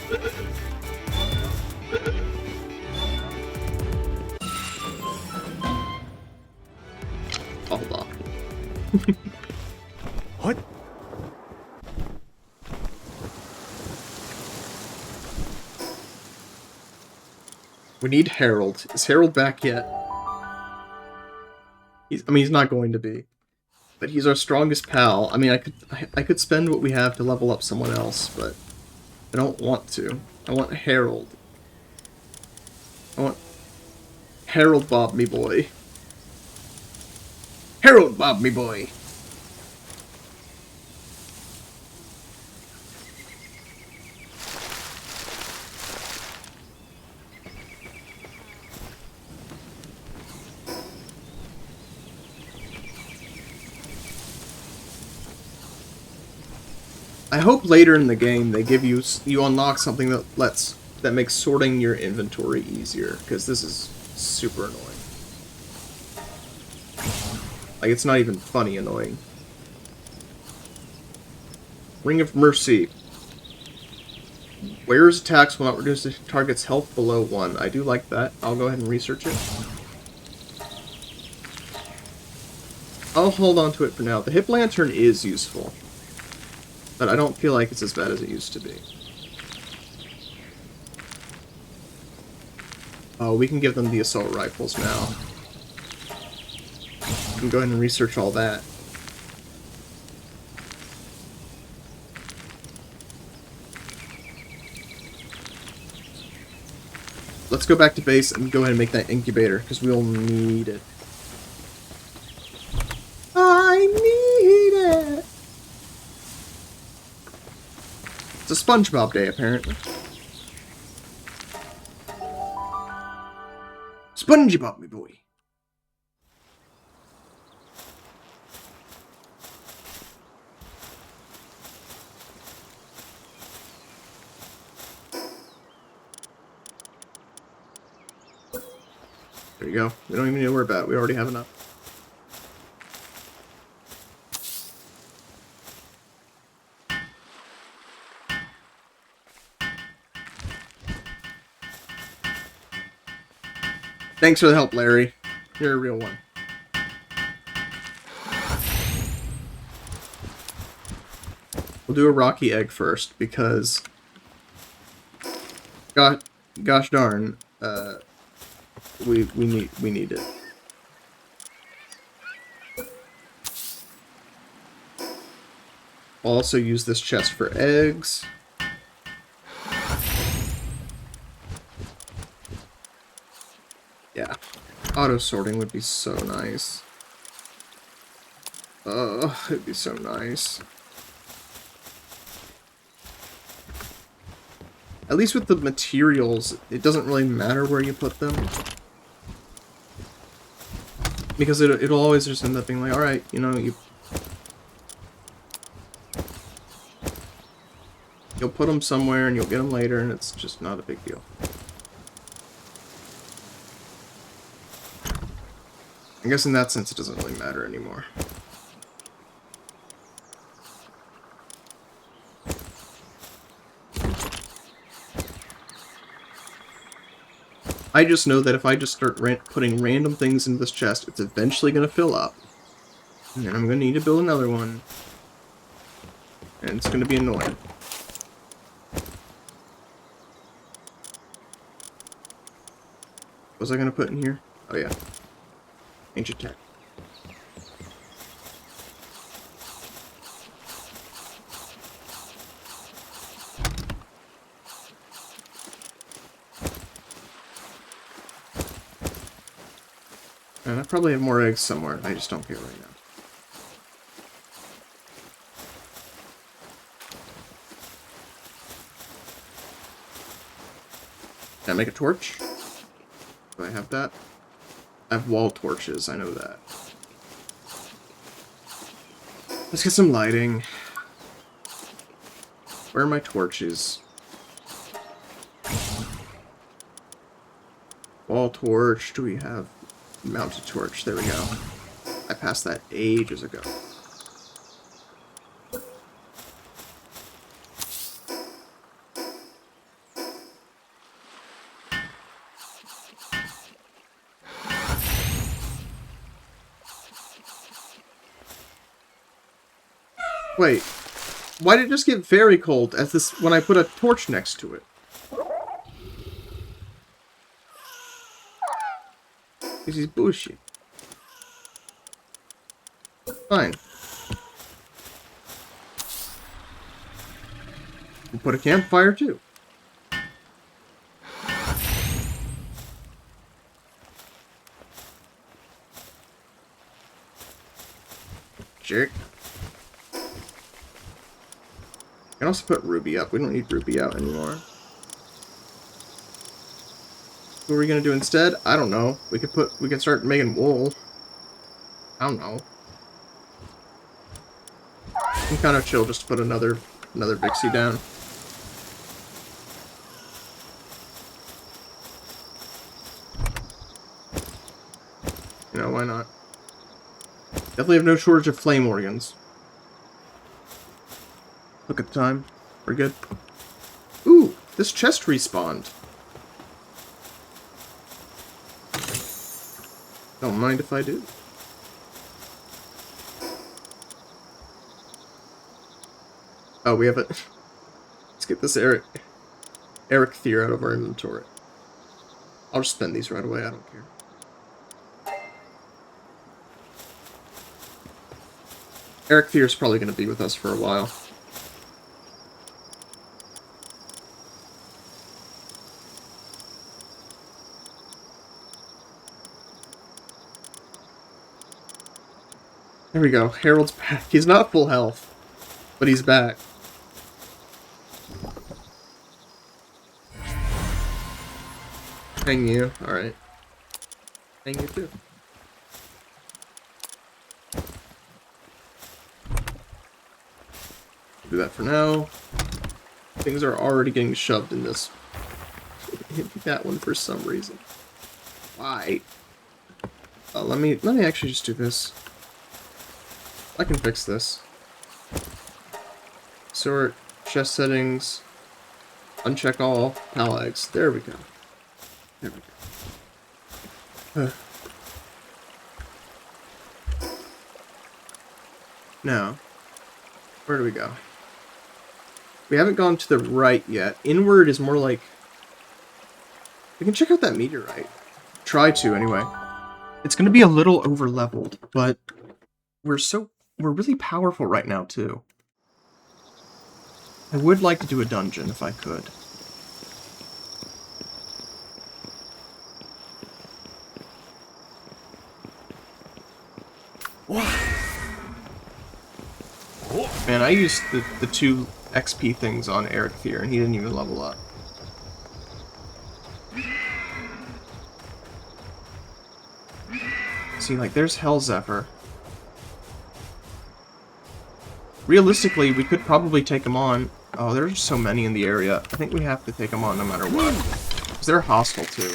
Hold on. What? We need Harold. Is Harold back yet? He's not going to be. But he's our strongest pal. I mean, I could spend what we have to level up someone else, but I don't want to. I want Harold. I want Harold Bob me boy. Harold Bob me boy. I hope later in the game they give you unlock something that makes sorting your inventory easier, because this is super annoying. Like, it's not even funny annoying. Ring of Mercy. Wearer's attacks will not reduce the target's health below 1. I do like that. I'll go ahead and research it. I'll hold on to it for now. The hip lantern is useful, but I don't feel like it's as bad as it used to be. Oh, we can give them the assault rifles now. We can go ahead and research all that. Let's go back to base and go ahead and make that incubator, because we'll need it. I need it! It's a SpongeBob day, apparently. SpongeBob, me boy. There you go. We don't even need to worry about it. We already have enough. Thanks for the help, Larry. You're a real one. We'll do a rocky egg first, because... Gosh darn, we need it. I'll also use this chest for eggs. Yeah, auto sorting would be so nice. Oh, it'd be so nice. At least with the materials, it doesn't really matter where you put them. Because it'll always just end up being like, alright, you know, you'll put them somewhere and you'll get them later, and it's just not a big deal. I guess in that sense it doesn't really matter anymore. I just know that if I just start putting random things into this chest, it's eventually going to fill up. And then I'm going to need to build another one. And it's going to be annoying. What was I going to put in here? Oh yeah. Ancient tech. And I probably have more eggs somewhere. I just don't care right now. Can I make a torch? Do I have that? I have wall torches, I know that. Let's get some lighting. Where are my torches? Wall torch, do we have mounted torch? There we go. I passed that ages ago. Wait, why did it just get very cold as this when I put a torch next to it? This is bullshit. Fine. We'll put a campfire too. Jerk. I can also put Ruby up. We don't need Ruby out anymore. What are we gonna do instead? I don't know. We can start making wool. I don't know. I'm kind of chill just to put another Vixie down. You know, why not? Definitely have no shortage of flame organs. Look at the time. We're good. Ooh, This chest respawned. Don't mind if I do. Oh, we have it. Let's get this Eric Thier out of our inventory. I'll just spend these right away, I don't care. Eric Thier's probably going to be with us for a while. There we go. Harold's back. He's not full health, but he's back. Hang you. Alright. Hang you too. Do that for now. Things are already getting shoved in this. Hit that one for some reason. Why? Let me actually just do this. I can fix this. Sort, chest settings, uncheck all, pal eggs. There we go. There we go. Now, where do we go? We haven't gone to the right yet. Inward is more like... We can check out that meteorite. Try to, anyway. It's going to be a little over-leveled, but we're really powerful right now, too. I would like to do a dungeon if I could. Man, I used the 2 XP things on Eric Thier, and he didn't even level up. See, like, there's Hell Zephyr. Realistically, we could probably take him on. Oh, there's so many in the area. I think we have to take him on no matter what. Because they're hostile, too.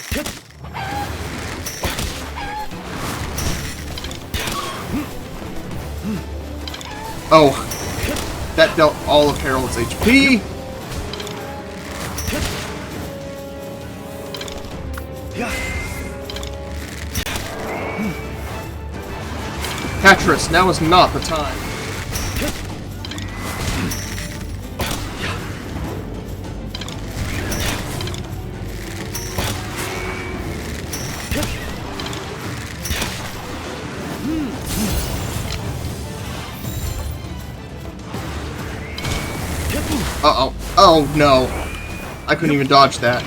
Oh. That dealt all of Harold's HP. Patras, now is not the time. Uh-oh. Oh, no. I couldn't even dodge that.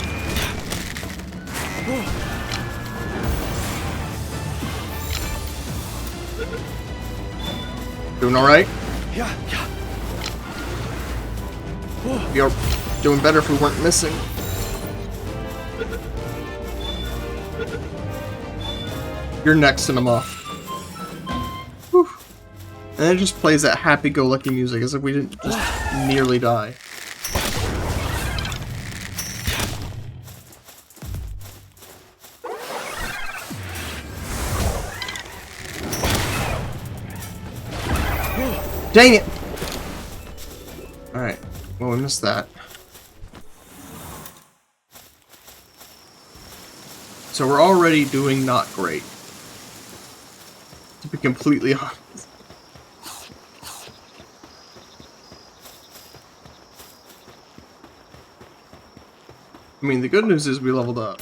Doing alright? We are doing better if we weren't missing. You're next and I'm off. Whew. And it just plays that happy-go-lucky music as if we didn't just nearly die. Dang it! Alright, well, we missed that. So we're already doing not great. To be completely honest. I mean, the good news is we leveled up.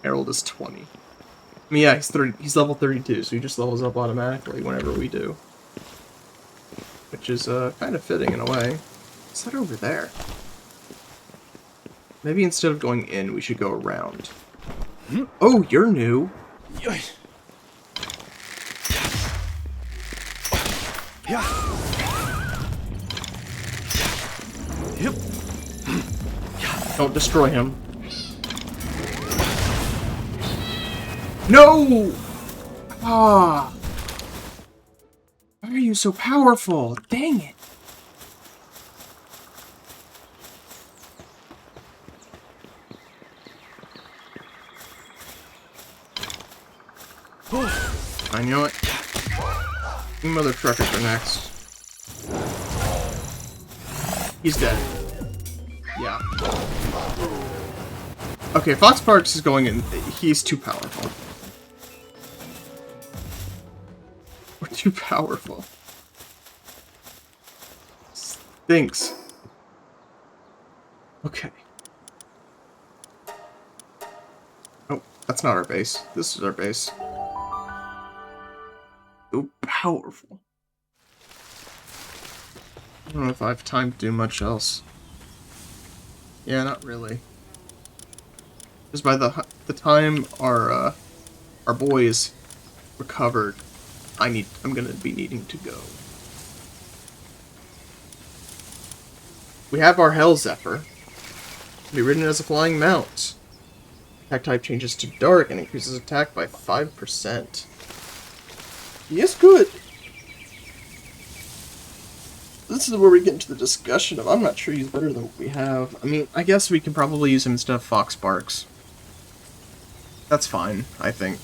Harold is 20. I mean, yeah, he's level 32, so he just levels up automatically whenever we do. Which is kind of fitting in a way. What's that over there? Maybe instead of going in, we should go around. Oh, you're new. Don't destroy him. No! Ah! Why are you so powerful? Dang it! I know it. You mother truckers are next. He's dead. Yeah. Okay, Fox Sparks is going in. He's too powerful. We're too powerful. Stinks. Okay. Oh, that's not our base. This is our base. So powerful. I don't know if I have time to do much else. Yeah, not really. Because by the time our boy is recovered, I'm gonna be needing to go. We have our Hell Zephyr. Can be ridden as a flying mount. Attack type changes to dark and increases attack by 5%. He is good. This is where we get into the discussion of I'm not sure he's better than what we have. I mean, I guess we can probably use him instead of Fox Sparks. That's fine, I think.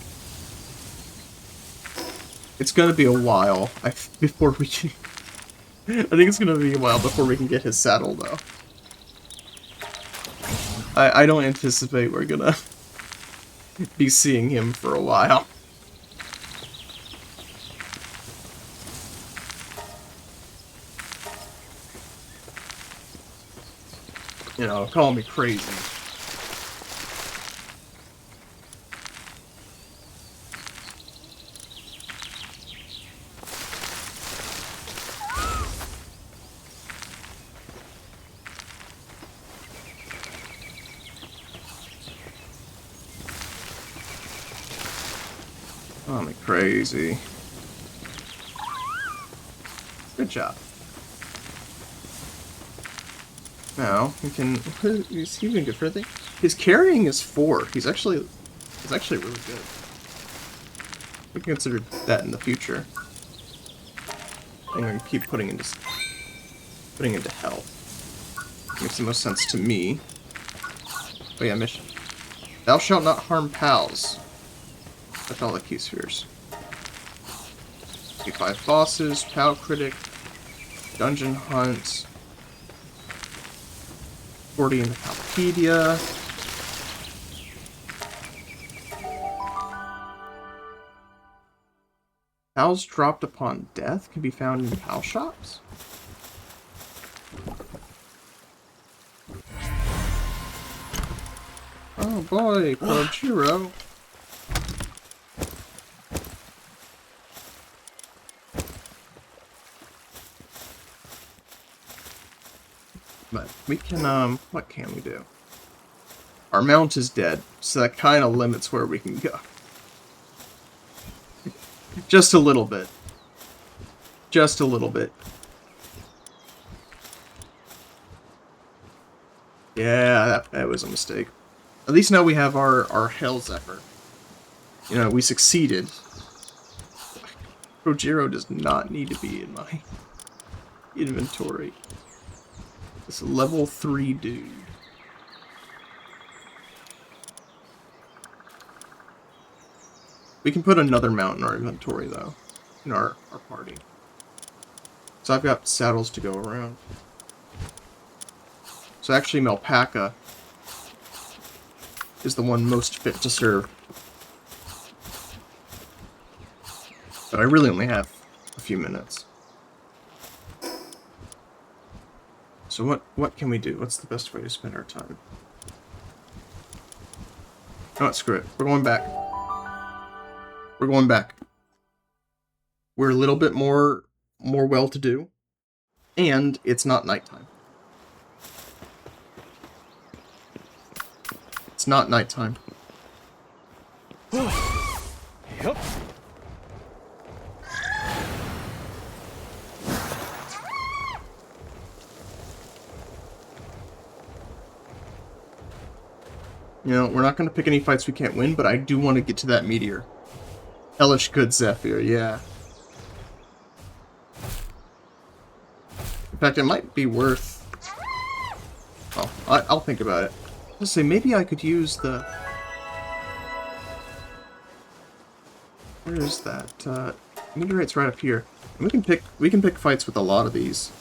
It's gonna be a while before we can... I think it's gonna be a while before we can get his saddle, though. I don't anticipate we're gonna be seeing him for a while. You know, call me crazy. Call me crazy. Good job. Now we can. Is he even good for anything? His carrying is 4. He's actually really good. We can consider that in the future. I'm going to keep putting into health. Makes the most sense to me. Oh yeah, mission. Thou shalt not harm pals. That's all the key spheres. 5 bosses, pal critic, dungeon hunt. 40 in the Palpedia. Pals dropped upon death can be found in pal shops. Oh boy, Palchiro. But we can, what can we do? Our mount is dead, so that kind of limits where we can go. Just a little bit. Just a little bit. Yeah, that was a mistake. At least now we have our Hell Zephyr. You know, we succeeded. Rojiro does not need to be in my inventory. This level 3 dude. We can put another mount in our inventory, though. In our party. So I've got saddles to go around. So actually, Melpaca is the one most fit to serve. But I really only have a few minutes. So what can we do? What's the best way to spend our time? Oh, screw it. We're going back. We're going back. We're a little bit more well-to-do. And it's not nighttime. It's not nighttime. Yep. You know, we're not going to pick any fights we can't win, but I do want to get to that meteor. Hellish good Zephyr, yeah. In fact, it might be worth... Oh, I'll think about it. Let's say, maybe I could use the... Where is that? Meteorite's right up here. And we can pick fights with a lot of these.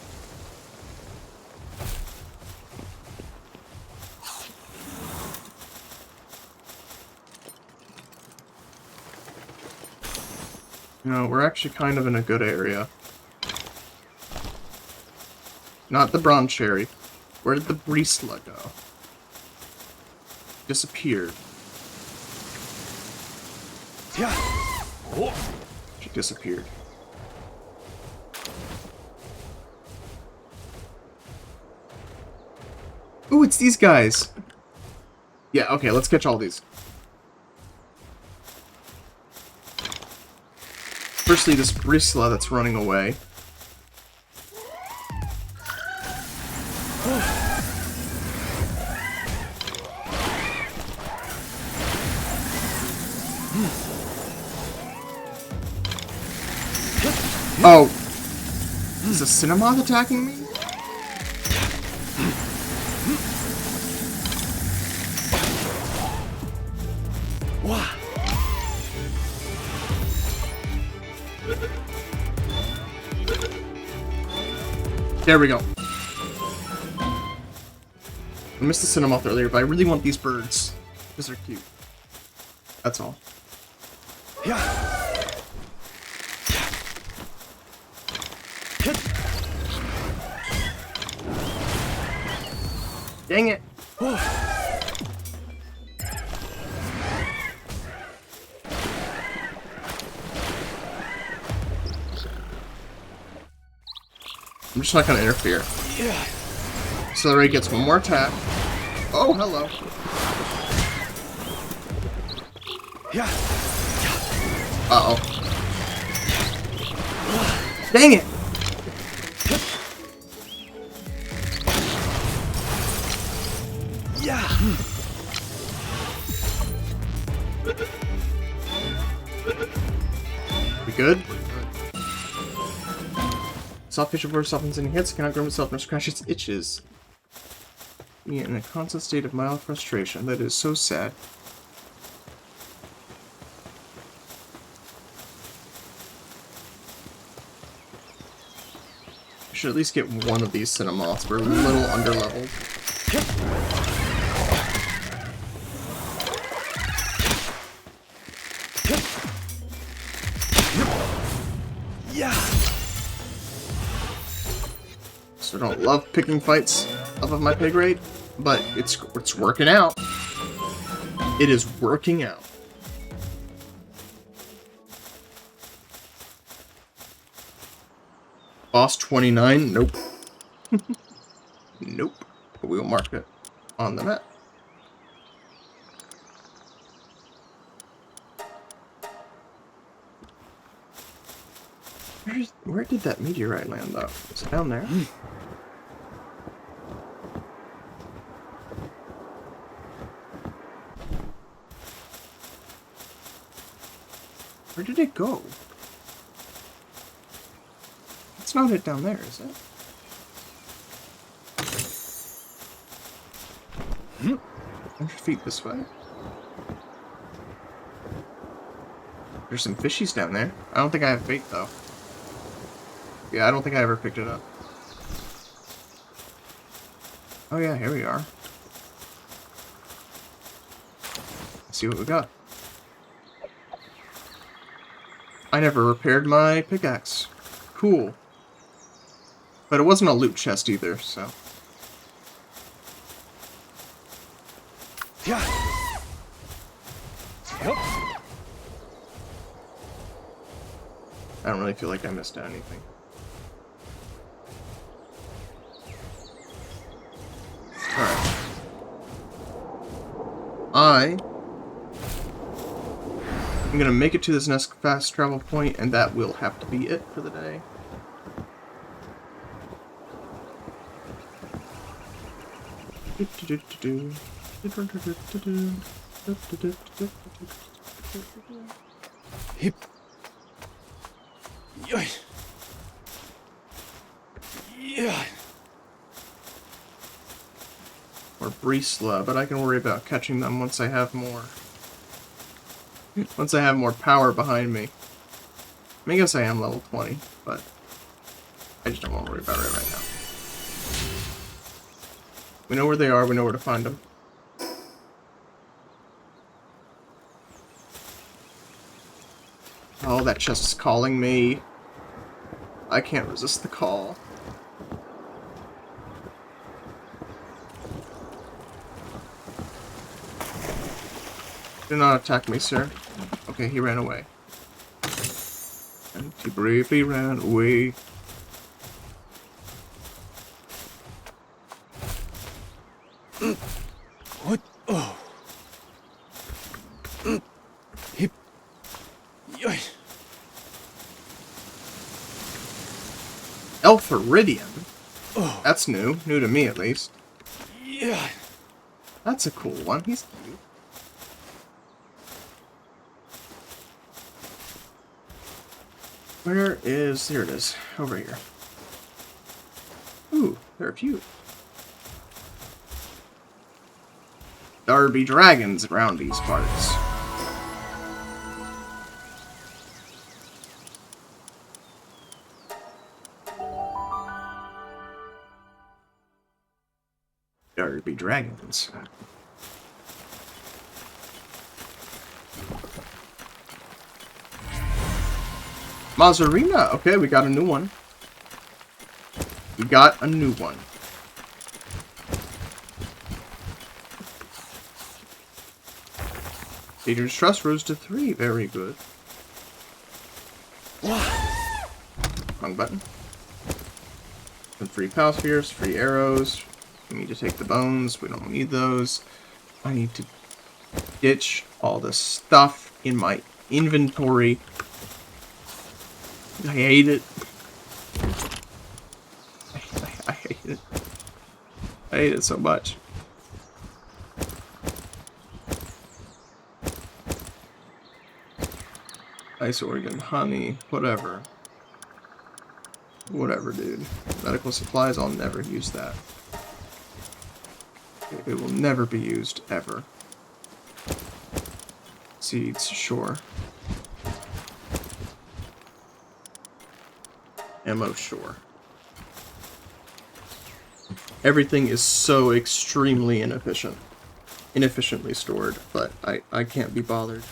No, we're actually kind of in a good area. Not the bronze cherry. Where did the Brisla go? Disappeared. She disappeared. Ooh, it's these guys! Yeah, okay, let's catch all these. Firstly, this Brisla that's running away. Oh! Is a Cinemoth attacking me? There we go. I missed the Cinemoth earlier, but I really want these birds. Because they're cute. That's all. Dang it! I'm just not gonna interfere. So the Ray gets one more attack. Oh, hello. Uh-oh. Dang it! We good? Soft facial burst softens any hits, cannot groom itself nor scratch its itches. Me in a constant state of mild frustration. That is so sad. I should at least get one of these Cinemoths. We're a little underleveled. So I don't love picking fights off of my pay grade, but it's working out. It is working out. Boss 29? Nope. Nope. But we will mark it on the map. Where did that meteorite land, though? Is it down there? Where did it go? It's not it down there, is it? 100 feet this way. There's some fishies down there. I don't think I have bait, though. Yeah, I don't think I ever picked it up. Oh yeah, here we are. Let's see what we got. I never repaired my pickaxe. Cool. But it wasn't a loot chest either, so... Yeah. Yep. I don't really feel like I missed out anything. Alright. I'm gonna make it to this next fast travel point, and that will have to be it for the day. Hip. Yeah. Or Brisla, but I can worry about catching them once I have more. Once I have more power behind me. I mean, I guess I am level 20, but I just don't want to worry about it right now. We know where they are, we know where to find them. Oh, that chest is calling me. I can't resist the call. Do not attack me, sir. Okay, he ran away. And he bravely ran away. What? Oh. Hip. Yoy. Elferidian? Oh. That's new. New to me, at least. Yeah. That's a cool one. He's cute. Where is... Here it is. Over here. Ooh, there are a few. There be dragons around these parts. There be dragons. Mazarina! Okay, we got a new one. We got a new one. Leader's trust rose to 3. Very good. Wrong button. Some free power spheres, free arrows. We need to take the bones. We don't need those. I need to ditch all the stuff in my inventory. I hate it. I hate it. I hate it so much. Ice organ, honey, whatever. Whatever, dude. Medical supplies, I'll never use that. It will never be used, ever. Seeds, sure. Ammo, sure. Everything is so extremely inefficient. Inefficiently stored, but I can't be bothered.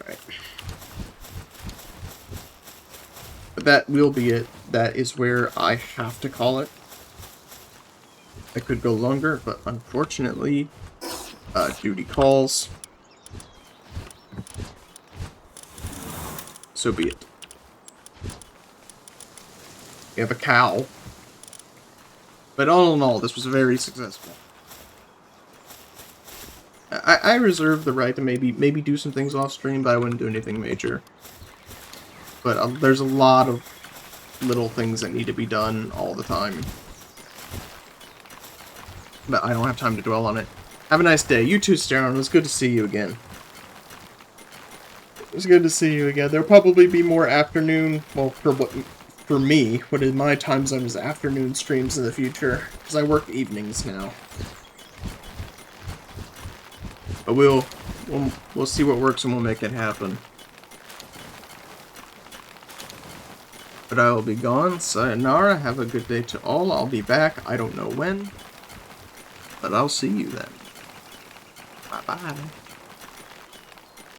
Alright. But that will be it. That is where I have to call it. I could go longer, but unfortunately, duty calls. So be it. We have a cow. But all in all, this was very successful. I reserve the right to maybe do some things off stream, but I wouldn't do anything major. But there's a lot of little things that need to be done all the time. But I don't have time to dwell on it. Have a nice day. You too, Staron. It was good to see you again. It was good to see you again. There'll probably be more afternoon, well, for me, what in my time zone is afternoon streams in the future, because I work evenings now. But we'll see what works and we'll make it happen. But I will be gone. Sayonara. Have a good day to all. I'll be back. I don't know when. But I'll see you then. Bye-bye.